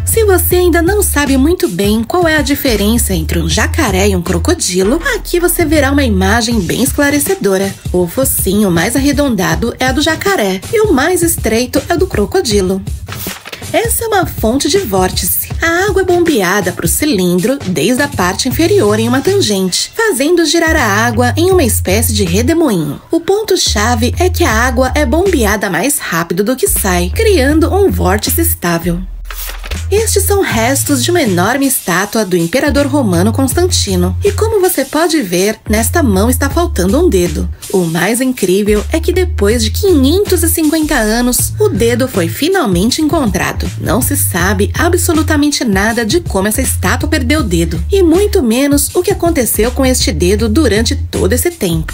Se você ainda não sabe muito bem qual é a diferença entre um jacaré e um crocodilo, aqui você verá uma imagem bem esclarecedora. O focinho mais arredondado é a do jacaré e o mais estreito é do crocodilo. Essa é uma fonte de vórtice. A água é bombeada para o cilindro desde a parte inferior em uma tangente, fazendo girar a água em uma espécie de redemoinho. O ponto-chave é que a água é bombeada mais rápido do que sai, criando um vórtice estável. Estes são restos de uma enorme estátua do imperador romano Constantino. E como você pode ver, nesta mão está faltando um dedo. O mais incrível é que depois de 550 anos, o dedo foi finalmente encontrado. Não se sabe absolutamente nada de como essa estátua perdeu o dedo, e muito menos o que aconteceu com este dedo durante todo esse tempo.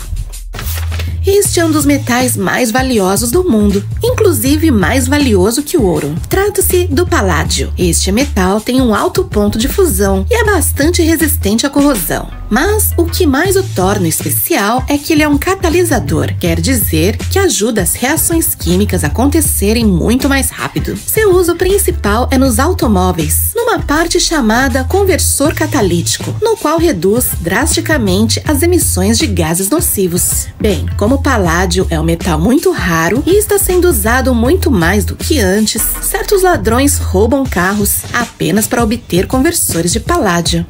Este é um dos metais mais valiosos do mundo, inclusive mais valioso que o ouro. Trata-se do paládio. Este metal tem um alto ponto de fusão e é bastante resistente à corrosão. Mas o que mais o torna especial é que ele é um catalisador, quer dizer que ajuda as reações químicas a acontecerem muito mais rápido. Seu uso principal é nos automóveis, numa parte chamada conversor catalítico, no qual reduz drasticamente as emissões de gases nocivos. Bem, como o paládio é um metal muito raro e está sendo usado muito mais do que antes, certos ladrões roubam carros apenas para obter conversores de paládio.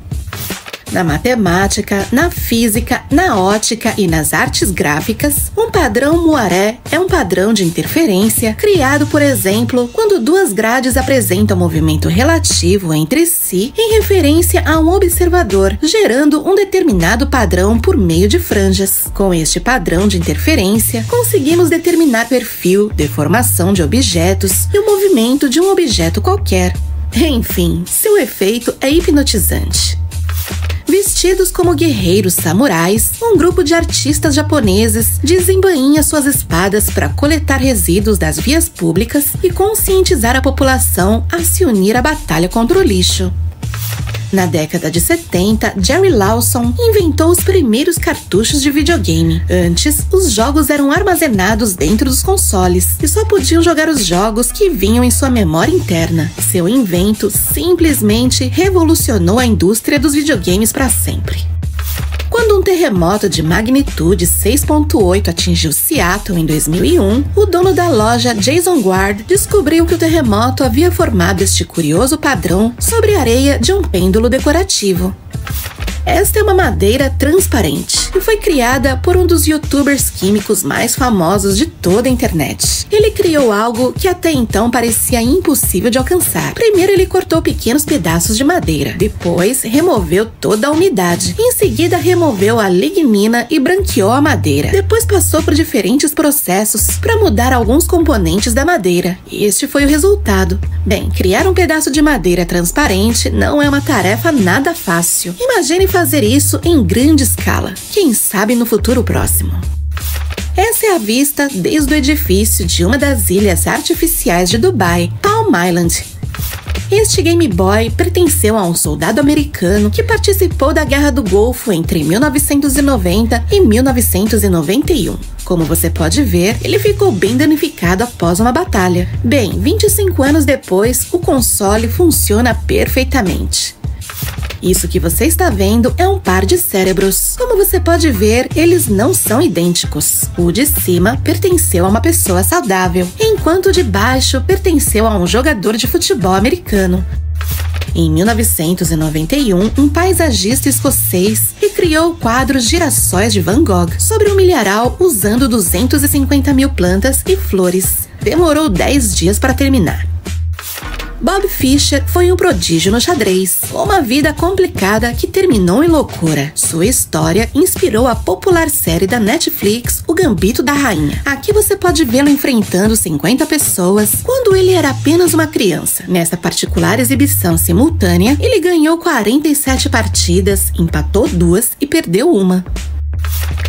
Na matemática, na física, na ótica e nas artes gráficas, um padrão Moiré é um padrão de interferência criado, por exemplo, quando duas grades apresentam movimento relativo entre si em referência a um observador, gerando um determinado padrão por meio de franjas. Com este padrão de interferência, conseguimos determinar perfil, deformação de objetos e o movimento de um objeto qualquer. Enfim, seu efeito é hipnotizante. Vestidos como guerreiros samurais, um grupo de artistas japoneses desembainha suas espadas para coletar resíduos das vias públicas e conscientizar a população a se unir à batalha contra o lixo. Na década de 70, Jerry Lawson inventou os primeiros cartuchos de videogame. Antes, os jogos eram armazenados dentro dos consoles e só podiam jogar os jogos que vinham em sua memória interna. Seu invento simplesmente revolucionou a indústria dos videogames para sempre. Quando um terremoto de magnitude 6.8 atingiu Seattle em 2001, o dono da loja, Jason Ward, descobriu que o terremoto havia formado este curioso padrão sobre a areia de um pêndulo decorativo. Esta é uma madeira transparente e foi criada por um dos youtubers químicos mais famosos de toda a internet. Ele criou algo que até então parecia impossível de alcançar. Primeiro ele cortou pequenos pedaços de madeira, depois removeu toda a umidade, em seguida removeu a lignina e branqueou a madeira. Depois passou por diferentes processos para mudar alguns componentes da madeira. E este foi o resultado. Bem, criar um pedaço de madeira transparente não é uma tarefa nada fácil. Imagine fazer isso em grande escala, quem sabe no futuro próximo. Essa é a vista desde o edifício de uma das ilhas artificiais de Dubai, Palm Island. Este Game Boy pertenceu a um soldado americano que participou da Guerra do Golfo entre 1990 e 1991. Como você pode ver, ele ficou bem danificado após uma batalha. Bem, 25 anos depois, o console funciona perfeitamente. Isso que você está vendo é um par de cérebros. Como você pode ver, eles não são idênticos. O de cima pertenceu a uma pessoa saudável, enquanto o de baixo pertenceu a um jogador de futebol americano. Em 1991, um paisagista escocês recriou o quadro Girassóis de Van Gogh sobre um milharal usando 250 mil plantas e flores. Demorou 10 dias para terminar. Bob Fischer foi um prodígio no xadrez, com uma vida complicada que terminou em loucura. Sua história inspirou a popular série da Netflix, O Gambito da Rainha. Aqui você pode vê-lo enfrentando 50 pessoas quando ele era apenas uma criança. Nessa particular exibição simultânea, ele ganhou 47 partidas, empatou 2 e perdeu 1.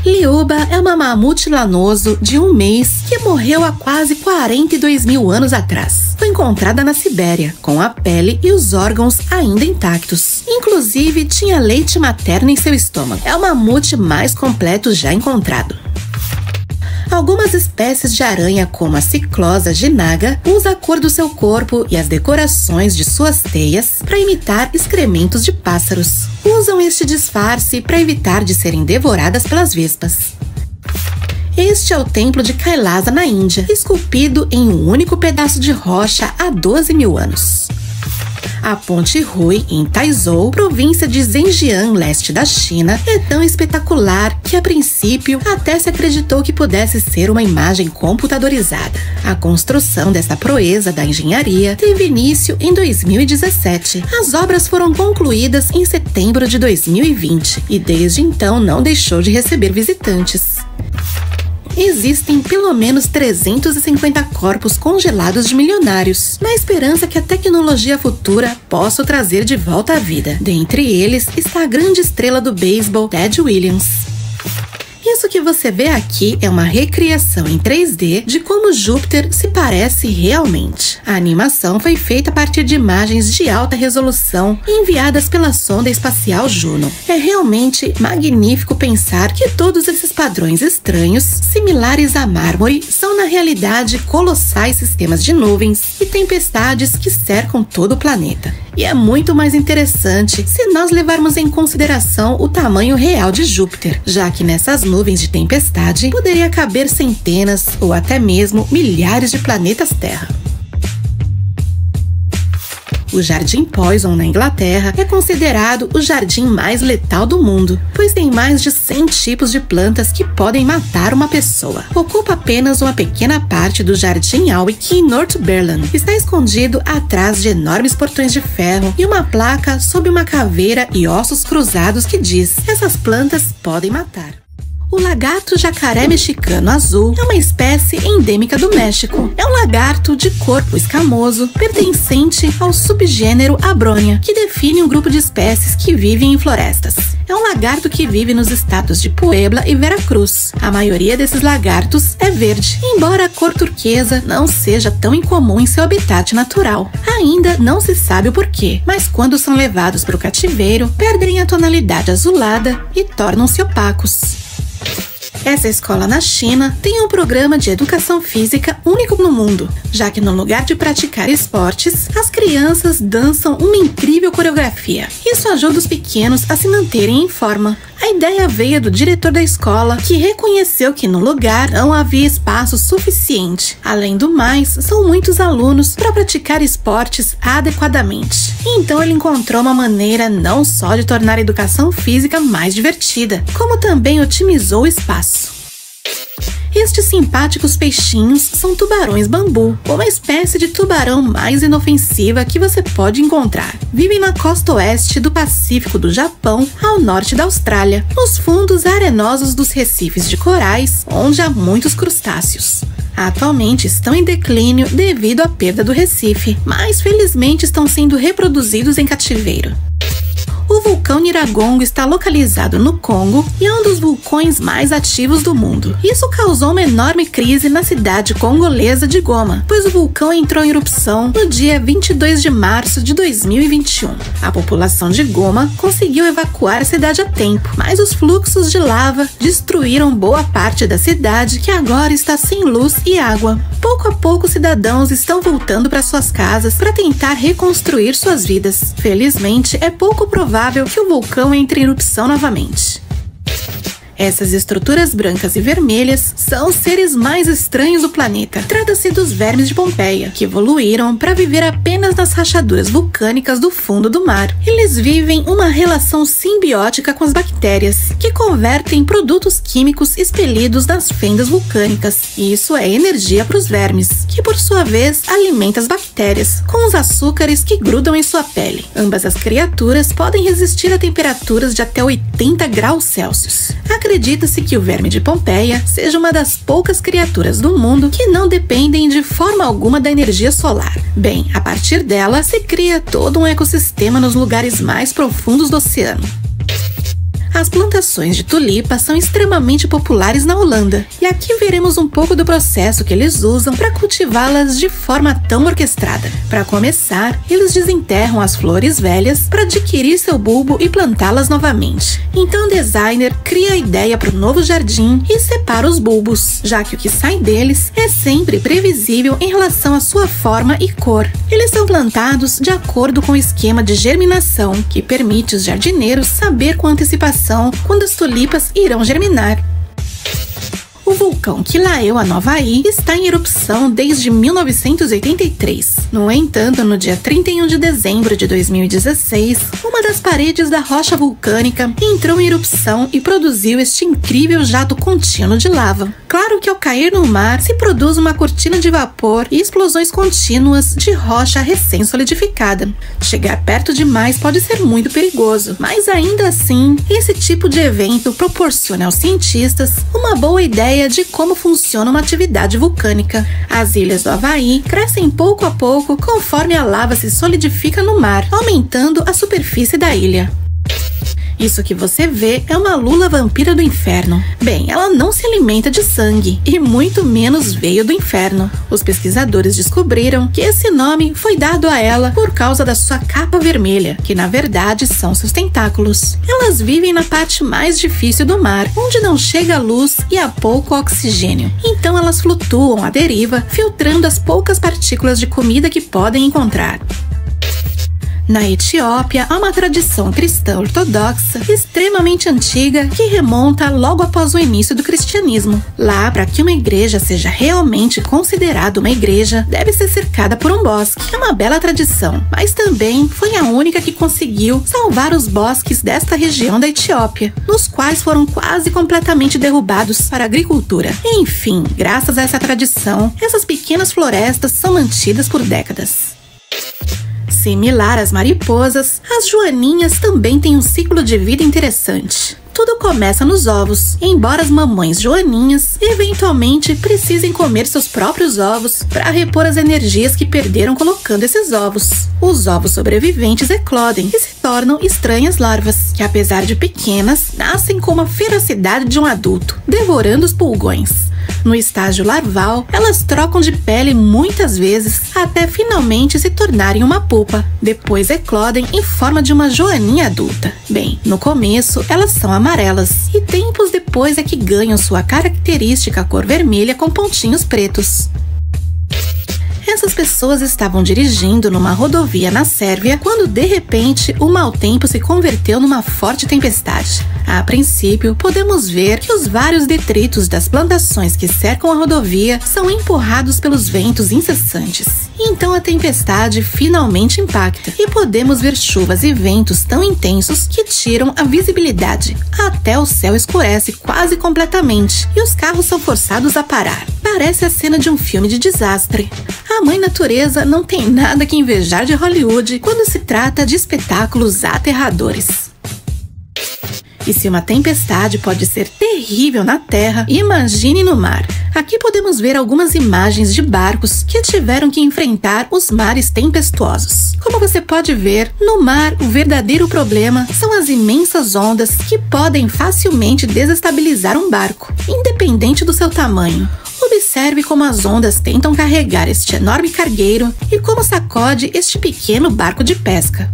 Lioba é uma mamute lanoso de 1 mês que morreu há quase 42 mil anos atrás. Foi encontrada na Sibéria, com a pele e os órgãos ainda intactos. Inclusive, tinha leite materno em seu estômago. É o mamute mais completo já encontrado. Algumas espécies de aranha, como a ciclosa ginaga, usam a cor do seu corpo e as decorações de suas teias para imitar excrementos de pássaros. Usam este disfarce para evitar de serem devoradas pelas vespas. Este é o templo de Kailasa na Índia, esculpido em um único pedaço de rocha há 12 mil anos. A Ponte Rui, em Taizhou, província de Zhenjiang, leste da China, é tão espetacular que, a princípio, até se acreditou que pudesse ser uma imagem computadorizada. A construção dessa proeza da engenharia teve início em 2017. As obras foram concluídas em setembro de 2020 e, desde então, não deixou de receber visitantes. Existem pelo menos 350 corpos congelados de milionários, na esperança que a tecnologia futura possa o trazer de volta à vida. Dentre eles está a grande estrela do beisebol, Ted Williams. Isso que você vê aqui é uma recriação em 3D de como Júpiter se parece realmente. A animação foi feita a partir de imagens de alta resolução enviadas pela sonda espacial Juno. É realmente magnífico pensar que todos esses padrões estranhos, similares a mármore, são na realidade colossais sistemas de nuvens e tempestades que cercam todo o planeta. E é muito mais interessante se nós levarmos em consideração o tamanho real de Júpiter, já que nessas nuvens de tempestade poderia caber centenas ou até mesmo milhares de planetas Terra. O Jardim Poison, na Inglaterra, é considerado o jardim mais letal do mundo, pois tem mais de 100 tipos de plantas que podem matar uma pessoa. Ocupa apenas uma pequena parte do Jardim Alwick em Northumberland. Está escondido atrás de enormes portões de ferro e uma placa sob uma caveira e ossos cruzados que diz: essas plantas podem matar. O lagarto jacaré mexicano azul é uma espécie endêmica do México. É um lagarto de corpo escamoso, pertencente ao subgênero Abronia, que define um grupo de espécies que vivem em florestas. É um lagarto que vive nos estados de Puebla e Veracruz. A maioria desses lagartos é verde, embora a cor turquesa não seja tão incomum em seu habitat natural. Ainda não se sabe o porquê, mas quando são levados para o cativeiro, perdem a tonalidade azulada e tornam-se opacos. Essa escola na China tem um programa de educação física único no mundo, já que no lugar de praticar esportes, as crianças dançam uma incrível coreografia. Isso ajuda os pequenos a se manterem em forma. A ideia veio do diretor da escola, que reconheceu que no lugar não havia espaço suficiente. Além do mais, são muitos alunos para praticar esportes adequadamente. Então ele encontrou uma maneira não só de tornar a educação física mais divertida, como também otimizou o espaço. Estes simpáticos peixinhos são tubarões-bambu, uma espécie de tubarão mais inofensiva que você pode encontrar. Vivem na costa oeste do Pacífico do Japão, ao norte da Austrália, nos fundos arenosos dos recifes de corais, onde há muitos crustáceos. Atualmente estão em declínio devido à perda do recife, mas felizmente estão sendo reproduzidos em cativeiro. O vulcão Nyiragongo está localizado no Congo e é um dos vulcões mais ativos do mundo. Isso causou uma enorme crise na cidade congolesa de Goma, pois o vulcão entrou em erupção no dia 22 de março de 2021. A população de Goma conseguiu evacuar a cidade a tempo, mas os fluxos de lava destruíram boa parte da cidade, que agora está sem luz e água. Pouco a pouco, cidadãos estão voltando para suas casas para tentar reconstruir suas vidas. Felizmente, é pouco provável provável que o vulcão entre em erupção novamente. Essas estruturas brancas e vermelhas são os seres mais estranhos do planeta. Trata-se dos vermes de Pompeia, que evoluíram para viver apenas nas rachaduras vulcânicas do fundo do mar. Eles vivem uma relação simbiótica com as bactérias, que convertem produtos químicos expelidos das fendas vulcânicas. E isso é energia para os vermes, que por sua vez alimenta as bactérias com os açúcares que grudam em sua pele. Ambas as criaturas podem resistir a temperaturas de até 80 graus Celsius. Acredita-se que o verme de Pompeia seja uma das poucas criaturas do mundo que não dependem de forma alguma da energia solar. Bem, a partir dela se cria todo um ecossistema nos lugares mais profundos do oceano. As plantações de tulipas são extremamente populares na Holanda, e aqui veremos um pouco do processo que eles usam para cultivá-las de forma tão orquestrada. Para começar, eles desenterram as flores velhas para adquirir seu bulbo e plantá-las novamente. Então o designer cria a ideia para o novo jardim e separa os bulbos, já que o que sai deles é sempre previsível em relação à sua forma e cor. Eles são plantados de acordo com o esquema de germinação, que permite os jardineiros saber com antecipação quando as tulipas irão germinar. O vulcão Kilauea, no Havaí, está em erupção desde 1983. No entanto, no dia 31 de dezembro de 2016, uma das paredes da rocha vulcânica entrou em erupção e produziu este incrível jato contínuo de lava. Claro que ao cair no mar, se produz uma cortina de vapor e explosões contínuas de rocha recém-solidificada. Chegar perto demais pode ser muito perigoso, mas ainda assim, esse tipo de evento proporciona aos cientistas uma boa ideia de como funciona uma atividade vulcânica. As ilhas do Havaí crescem pouco a pouco conforme a lava se solidifica no mar, aumentando a superfície da ilha. Isso que você vê é uma lula vampira do inferno. Bem, ela não se alimenta de sangue e muito menos veio do inferno. Os pesquisadores descobriram que esse nome foi dado a ela por causa da sua capa vermelha, que na verdade são seus tentáculos. Elas vivem na parte mais difícil do mar, onde não chega a luz e há pouco oxigênio. Então elas flutuam à deriva, filtrando as poucas partículas de comida que podem encontrar. Na Etiópia, há uma tradição cristã ortodoxa extremamente antiga que remonta logo após o início do cristianismo. Lá, para que uma igreja seja realmente considerada uma igreja, deve ser cercada por um bosque. É uma bela tradição, mas também foi a única que conseguiu salvar os bosques desta região da Etiópia, nos quais foram quase completamente derrubados para a agricultura. Enfim, graças a essa tradição, essas pequenas florestas são mantidas por décadas. Similar às mariposas, as joaninhas também têm um ciclo de vida interessante. Tudo começa nos ovos, embora as mamães joaninhas eventualmente precisem comer seus próprios ovos para repor as energias que perderam colocando esses ovos. Os ovos sobreviventes eclodem e se tornam estranhas larvas, que apesar de pequenas, nascem com a ferocidade de um adulto, devorando os pulgões. No estágio larval, elas trocam de pele muitas vezes até finalmente se tornarem uma pupa. Depois eclodem em forma de uma joaninha adulta. Bem, no começo elas são amarelas e tempos depois é que ganham sua característica cor vermelha com pontinhos pretos. Essas pessoas estavam dirigindo numa rodovia na Sérvia quando, de repente, o mau tempo se converteu numa forte tempestade. A princípio, podemos ver que os vários detritos das plantações que cercam a rodovia são empurrados pelos ventos incessantes. Então a tempestade finalmente impacta e podemos ver chuvas e ventos tão intensos que tiram a visibilidade. Até o céu escurece quase completamente e os carros são forçados a parar. Parece a cena de um filme de desastre. A mãe natureza não tem nada que invejar de Hollywood quando se trata de espetáculos aterradores. E se uma tempestade pode ser terrível na terra, imagine no mar. Aqui podemos ver algumas imagens de barcos que tiveram que enfrentar os mares tempestuosos. Como você pode ver, no mar o verdadeiro problema são as imensas ondas que podem facilmente desestabilizar um barco, independente do seu tamanho. Observe como as ondas tentam carregar este enorme cargueiro e como sacode este pequeno barco de pesca.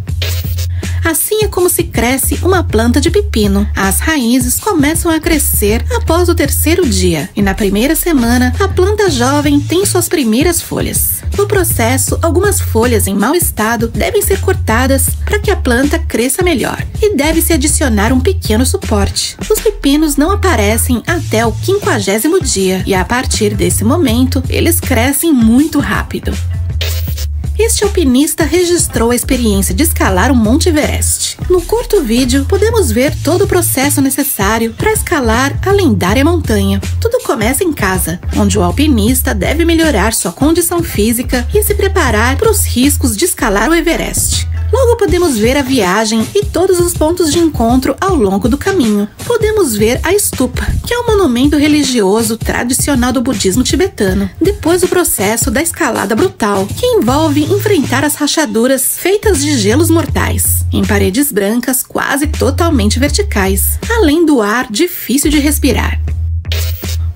Assim é como se cresce uma planta de pepino. As raízes começam a crescer após o terceiro dia, e na primeira semana, a planta jovem tem suas primeiras folhas. No processo, algumas folhas em mau estado devem ser cortadas para que a planta cresça melhor, e deve-se adicionar um pequeno suporte. Os pepinos não aparecem até o 50º dia, e a partir desse momento, eles crescem muito rápido. Este alpinista registrou a experiência de escalar o Monte Everest. No curto vídeo, podemos ver todo o processo necessário para escalar a lendária montanha. Tudo começa em casa, onde o alpinista deve melhorar sua condição física e se preparar para os riscos de escalar o Everest. Logo podemos ver a viagem e todos os pontos de encontro ao longo do caminho. Podemos ver a Stupa, que é um monumento religioso tradicional do budismo tibetano. Depois o processo da escalada brutal, que envolve enfrentar as rachaduras feitas de gelos mortais, em paredes brancas quase totalmente verticais, além do ar difícil de respirar.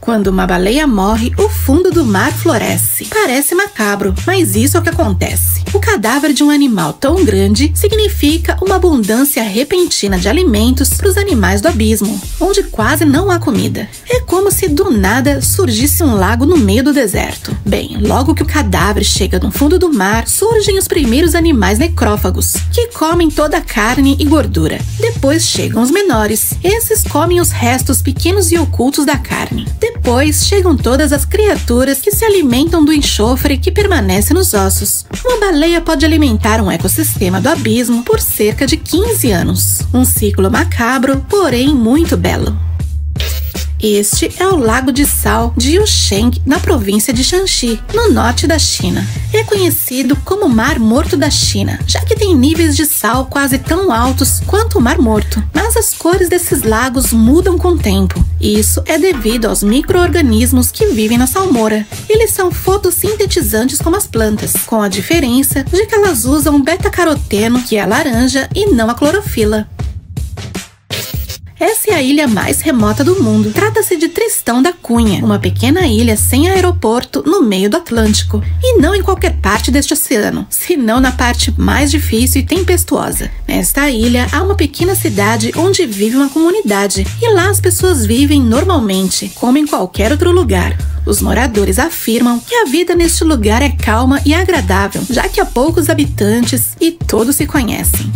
Quando uma baleia morre, o fundo do mar floresce. Parece macabro, mas isso é o que acontece. O cadáver de um animal tão grande significa uma abundância repentina de alimentos para os animais do abismo, onde quase não há comida. É como se do nada surgisse um lago no meio do deserto. Bem, logo que o cadáver chega no fundo do mar, surgem os primeiros animais necrófagos, que comem toda a carne e gordura. Depois chegam os menores. Esses comem os restos pequenos e ocultos da carne. Depois chegam todas as criaturas que se alimentam do enxofre que permanece nos ossos. Uma baleia pode alimentar um ecossistema do abismo por cerca de 15 anos. Um ciclo macabro, porém muito belo. Este é o Lago de Sal de Yusheng, na província de Shanxi, no norte da China. É conhecido como Mar Morto da China, já que tem níveis de sal quase tão altos quanto o Mar Morto. Mas as cores desses lagos mudam com o tempo. Isso é devido aos micro-organismos que vivem na salmoura. Eles são fotossintetizantes como as plantas, com a diferença de que elas usam beta-caroteno, que é laranja, e não a clorofila. Essa é a ilha mais remota do mundo. Trata-se de Tristão da Cunha, uma pequena ilha sem aeroporto no meio do Atlântico. E não em qualquer parte deste oceano, senão na parte mais difícil e tempestuosa. Nesta ilha há uma pequena cidade onde vive uma comunidade. E lá as pessoas vivem normalmente, como em qualquer outro lugar. Os moradores afirmam que a vida neste lugar é calma e agradável, já que há poucos habitantes e todos se conhecem.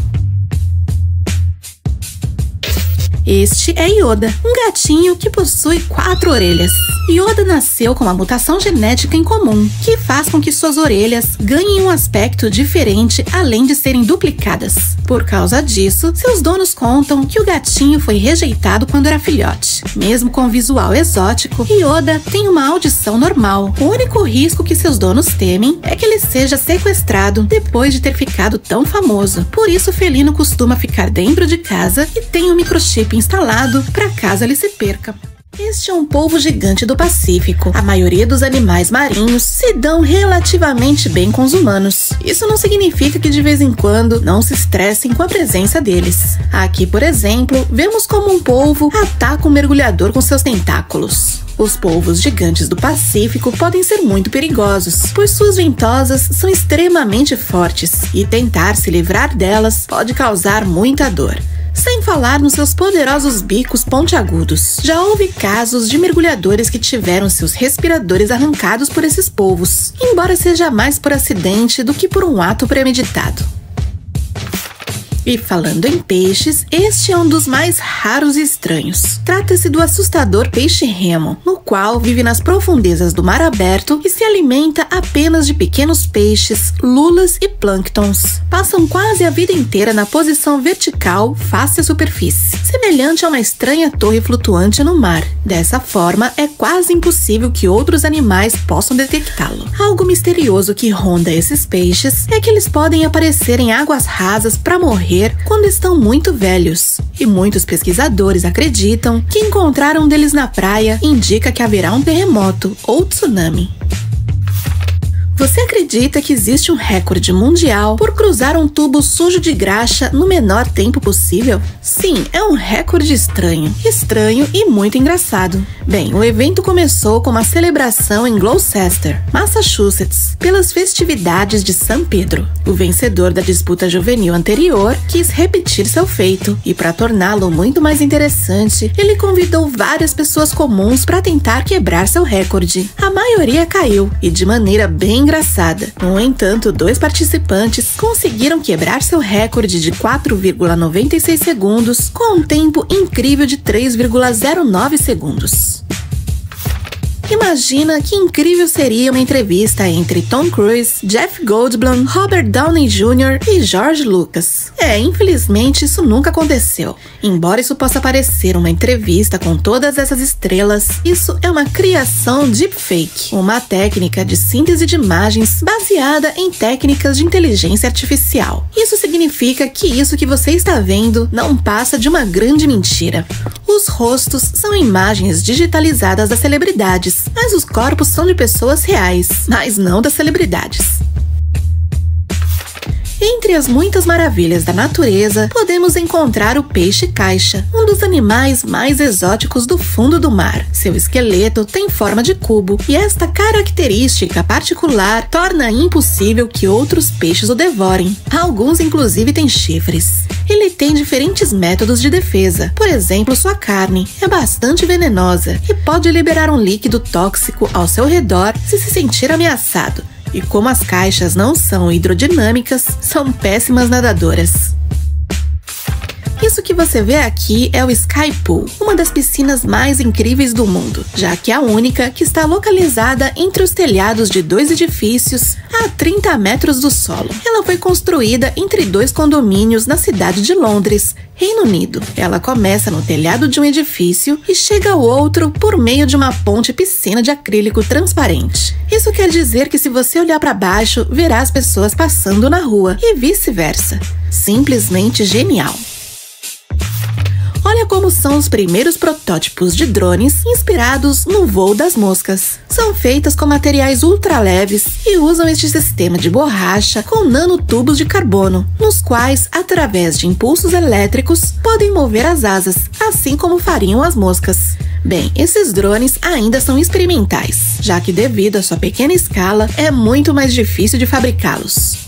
Este é Yoda, um gatinho que possui 4 orelhas. Yoda nasceu com uma mutação genética incomum, que faz com que suas orelhas ganhem um aspecto diferente além de serem duplicadas. Por causa disso, seus donos contam que o gatinho foi rejeitado quando era filhote. Mesmo com visual exótico, Yoda tem uma audição normal. O único risco que seus donos temem é que ele seja sequestrado depois de ter ficado tão famoso. Por isso o felino costuma ficar dentro de casa e tem um microchip instalado para caso ele se perca. Este é um polvo gigante do Pacífico. A maioria dos animais marinhos se dão relativamente bem com os humanos. Isso não significa que de vez em quando não se estressem com a presença deles. Aqui, por exemplo, vemos como um polvo ataca um mergulhador com seus tentáculos. Os polvos gigantes do Pacífico podem ser muito perigosos, pois suas ventosas são extremamente fortes e tentar se livrar delas pode causar muita dor. Sem falar nos seus poderosos bicos pontiagudos. Já houve casos de mergulhadores que tiveram seus respiradores arrancados por esses polvos, embora seja mais por acidente do que por um ato premeditado. E falando em peixes, este é um dos mais raros e estranhos. Trata-se do assustador peixe-remo, no qual vive nas profundezas do mar aberto e se alimenta apenas de pequenos peixes, lulas e plânctons. Passam quase a vida inteira na posição vertical face à superfície, semelhante a uma estranha torre flutuante no mar. Dessa forma, é quase impossível que outros animais possam detectá-lo. Algo misterioso que ronda esses peixes é que eles podem aparecer em águas rasas para morrer quando estão muito velhos, e muitos pesquisadores acreditam que encontrar um deles na praia indica que haverá um terremoto ou tsunami. Você Você acredita que existe um recorde mundial por cruzar um tubo sujo de graxa no menor tempo possível? Sim, é um recorde estranho e muito engraçado. Bem, o evento começou com uma celebração em Gloucester, Massachusetts, pelas festividades de São Pedro. O vencedor da disputa juvenil anterior quis repetir seu feito e, para torná-lo muito mais interessante, ele convidou várias pessoas comuns para tentar quebrar seu recorde. A maioria caiu e de maneira bem engraçada. No entanto, 2 participantes conseguiram quebrar seu recorde de 4,96 segundos com um tempo incrível de 3,09 segundos. Imagina que incrível seria uma entrevista entre Tom Cruise, Jeff Goldblum, Robert Downey Jr. e George Lucas. Infelizmente isso nunca aconteceu. Embora isso possa parecer uma entrevista com todas essas estrelas, isso é uma criação deepfake, uma técnica de síntese de imagens baseada em técnicas de inteligência artificial. Isso significa que isso que você está vendo não passa de uma grande mentira. Os rostos são imagens digitalizadas das celebridades, mas os corpos são de pessoas reais, mas não das celebridades. Entre as muitas maravilhas da natureza, podemos encontrar o peixe-caixa, um dos animais mais exóticos do fundo do mar. Seu esqueleto tem forma de cubo, e esta característica particular torna impossível que outros peixes o devorem. Alguns inclusive têm chifres. Ele tem diferentes métodos de defesa. Por exemplo, sua carne é bastante venenosa e pode liberar um líquido tóxico ao seu redor se sentir ameaçado. E como as caixas não são hidrodinâmicas, são péssimas nadadoras. Isso que você vê aqui é o Sky Pool, uma das piscinas mais incríveis do mundo, já que é a única que está localizada entre os telhados de 2 edifícios a 30 metros do solo. Ela foi construída entre 2 condomínios na cidade de Londres, Reino Unido. Ela começa no telhado de um edifício e chega ao outro por meio de uma ponte-piscina de acrílico transparente. Isso quer dizer que se você olhar para baixo, verá as pessoas passando na rua e vice-versa. Simplesmente genial! Olha como são os primeiros protótipos de drones inspirados no voo das moscas. São feitas com materiais ultraleves e usam este sistema de borracha com nanotubos de carbono, nos quais, através de impulsos elétricos, podem mover as asas, assim como fariam as moscas. Bem, esses drones ainda são experimentais, já que devido à sua pequena escala, é muito mais difícil de fabricá-los.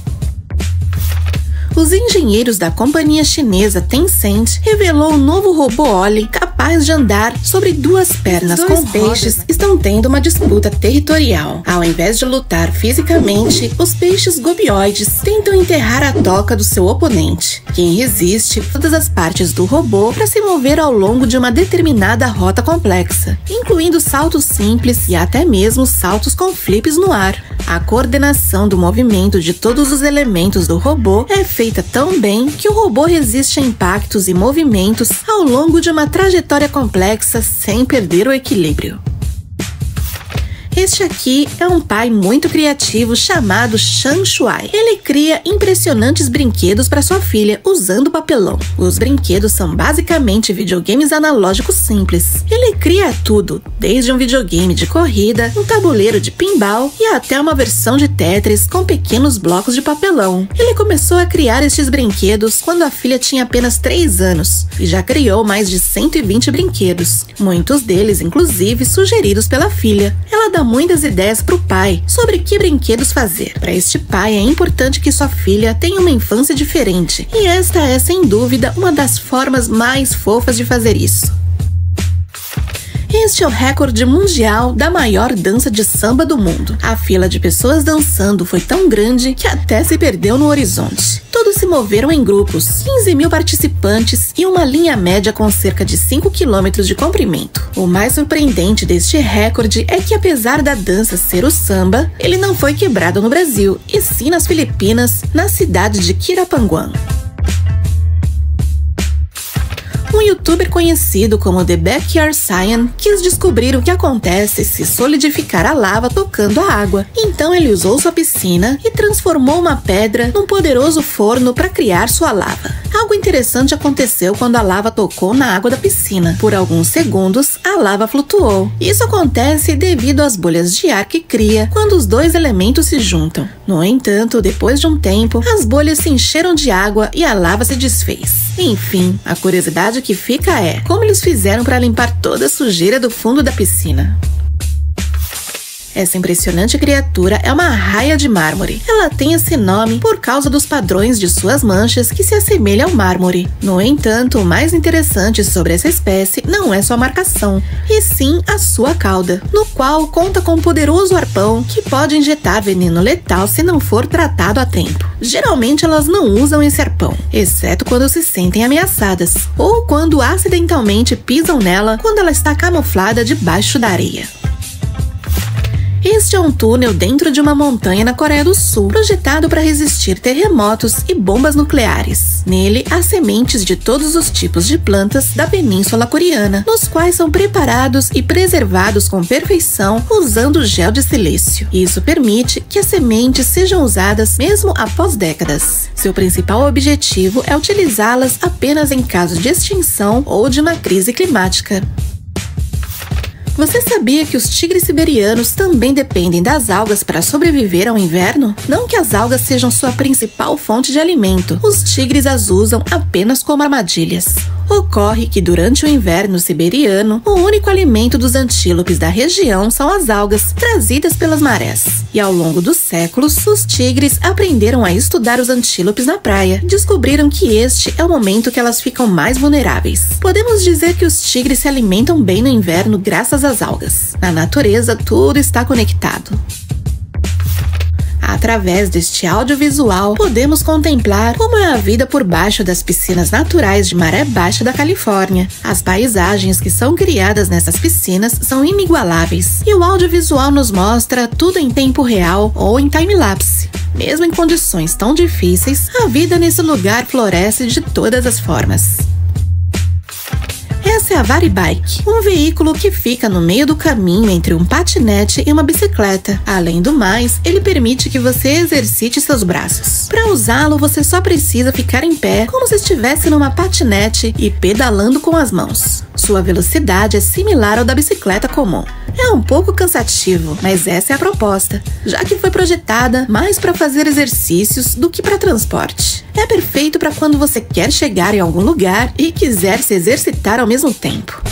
Os engenheiros da companhia chinesa Tencent revelou um novo robô Oli capaz de andar sobre 2 pernas com peixes estão tendo uma disputa territorial. Ao invés de lutar fisicamente, os peixes gobioides tentam enterrar a toca do seu oponente, quem resiste todas as partes do robô para se mover ao longo de uma determinada rota complexa, incluindo saltos simples e até mesmo saltos com flips no ar. A coordenação do movimento de todos os elementos do robô é feita tão bem que o robô resiste a impactos e movimentos ao longo de uma trajetória complexa sem perder o equilíbrio. Este aqui é um pai muito criativo chamado Shang Shuai. Ele cria impressionantes brinquedos para sua filha usando papelão. Os brinquedos são basicamente videogames analógicos simples. Ele cria tudo, desde um videogame de corrida, um tabuleiro de pinball e até uma versão de Tetris com pequenos blocos de papelão. Ele começou a criar estes brinquedos quando a filha tinha apenas 3 anos e já criou mais de 120 brinquedos, muitos deles inclusive sugeridos pela filha. Ela dá muitas ideias para o pai sobre que brinquedos fazer. Para este pai é importante que sua filha tenha uma infância diferente, e esta é sem dúvida uma das formas mais fofas de fazer isso. Este é o recorde mundial da maior dança de samba do mundo. A fila de pessoas dançando foi tão grande que até se perdeu no horizonte. Todos se moveram em grupos, 15.000 participantes e uma linha média com cerca de 5 km de comprimento. O mais surpreendente deste recorde é que, apesar da dança ser o samba, ele não foi quebrado no Brasil, e sim nas Filipinas, na cidade de Quirapanguán. Um youtuber conhecido como The Backyard Cyan quis descobrir o que acontece se solidificar a lava tocando a água. Então ele usou sua piscina e transformou uma pedra num poderoso forno para criar sua lava. Algo interessante aconteceu quando a lava tocou na água da piscina. Por alguns segundos, a lava flutuou. Isso acontece devido às bolhas de ar que cria quando os dois elementos se juntam. No entanto, depois de um tempo, as bolhas se encheram de água e a lava se desfez. Enfim, a curiosidade que fica é como eles fizeram para limpar toda a sujeira do fundo da piscina. Essa impressionante criatura é uma arraia de mármore. Ela tem esse nome por causa dos padrões de suas manchas que se assemelham ao mármore. No entanto, o mais interessante sobre essa espécie não é sua marcação, e sim a sua cauda, no qual conta com um poderoso arpão que pode injetar veneno letal se não for tratado a tempo. Geralmente elas não usam esse arpão, exceto quando se sentem ameaçadas, ou quando acidentalmente pisam nela quando ela está camuflada debaixo da areia. Este é um túnel dentro de uma montanha na Coreia do Sul, projetado para resistir terremotos e bombas nucleares. Nele, há sementes de todos os tipos de plantas da Península Coreana, nos quais são preparados e preservados com perfeição usando gel de silício. Isso permite que as sementes sejam usadas mesmo após décadas. Seu principal objetivo é utilizá-las apenas em caso de extinção ou de uma crise climática. Você sabia que os tigres siberianos também dependem das algas para sobreviver ao inverno? Não que as algas sejam sua principal fonte de alimento, os tigres as usam apenas como armadilhas. Ocorre que durante o inverno siberiano, o único alimento dos antílopes da região são as algas trazidas pelas marés. E ao longo dos séculos, os tigres aprenderam a estudar os antílopes na praia. Descobriram que este é o momento que elas ficam mais vulneráveis. Podemos dizer que os tigres se alimentam bem no inverno graças às algas. Na natureza, tudo está conectado. Através deste audiovisual, podemos contemplar como é a vida por baixo das piscinas naturais de maré baixa da Califórnia. As paisagens que são criadas nessas piscinas são inigualáveis, e o audiovisual nos mostra tudo em tempo real ou em time-lapse. Mesmo em condições tão difíceis, a vida nesse lugar floresce de todas as formas. Essa é a Varibike, um veículo que fica no meio do caminho entre um patinete e uma bicicleta. Além do mais, ele permite que você exercite seus braços. Para usá-lo, você só precisa ficar em pé, como se estivesse numa patinete e pedalando com as mãos. Sua velocidade é similar ao da bicicleta comum. É um pouco cansativo, mas essa é a proposta, já que foi projetada mais para fazer exercícios do que para transporte. É perfeito para quando você quer chegar em algum lugar e quiser se exercitar ao mesmo tempo.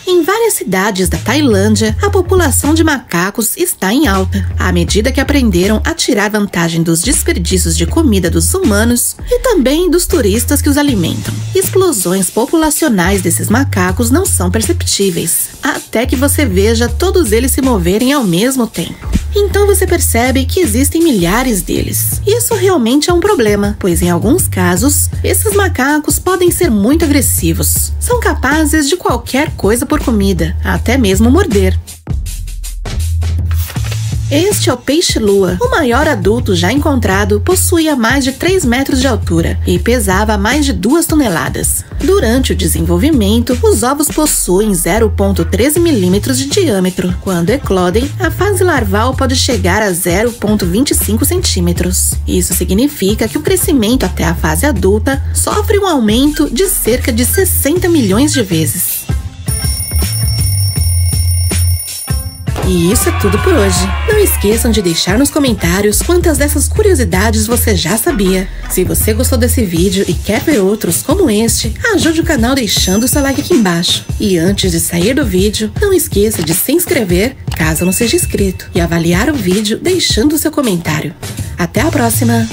Em várias cidades da Tailândia, a população de macacos está em alta, à medida que aprenderam a tirar vantagem dos desperdícios de comida dos humanos e também dos turistas que os alimentam. Explosões populacionais desses macacos não são perceptíveis, até que você veja todos eles se moverem ao mesmo tempo. Então você percebe que existem milhares deles. Isso realmente é um problema, pois em alguns casos, esses macacos podem ser muito agressivos. São capazes de qualquer coisa por comida, até mesmo morder. Este é o peixe-lua. O maior adulto já encontrado possuía mais de 3 metros de altura e pesava mais de 2 toneladas. Durante o desenvolvimento, os ovos possuem 0,13 milímetros de diâmetro. Quando eclodem, a fase larval pode chegar a 0,25 centímetros. Isso significa que o crescimento até a fase adulta sofre um aumento de cerca de 60 milhões de vezes. E isso é tudo por hoje. Não esqueçam de deixar nos comentários quantas dessas curiosidades você já sabia. Se você gostou desse vídeo e quer ver outros como este, ajude o canal deixando seu like aqui embaixo. E antes de sair do vídeo, não esqueça de se inscrever, caso não seja inscrito, e avaliar o vídeo deixando seu comentário. Até a próxima!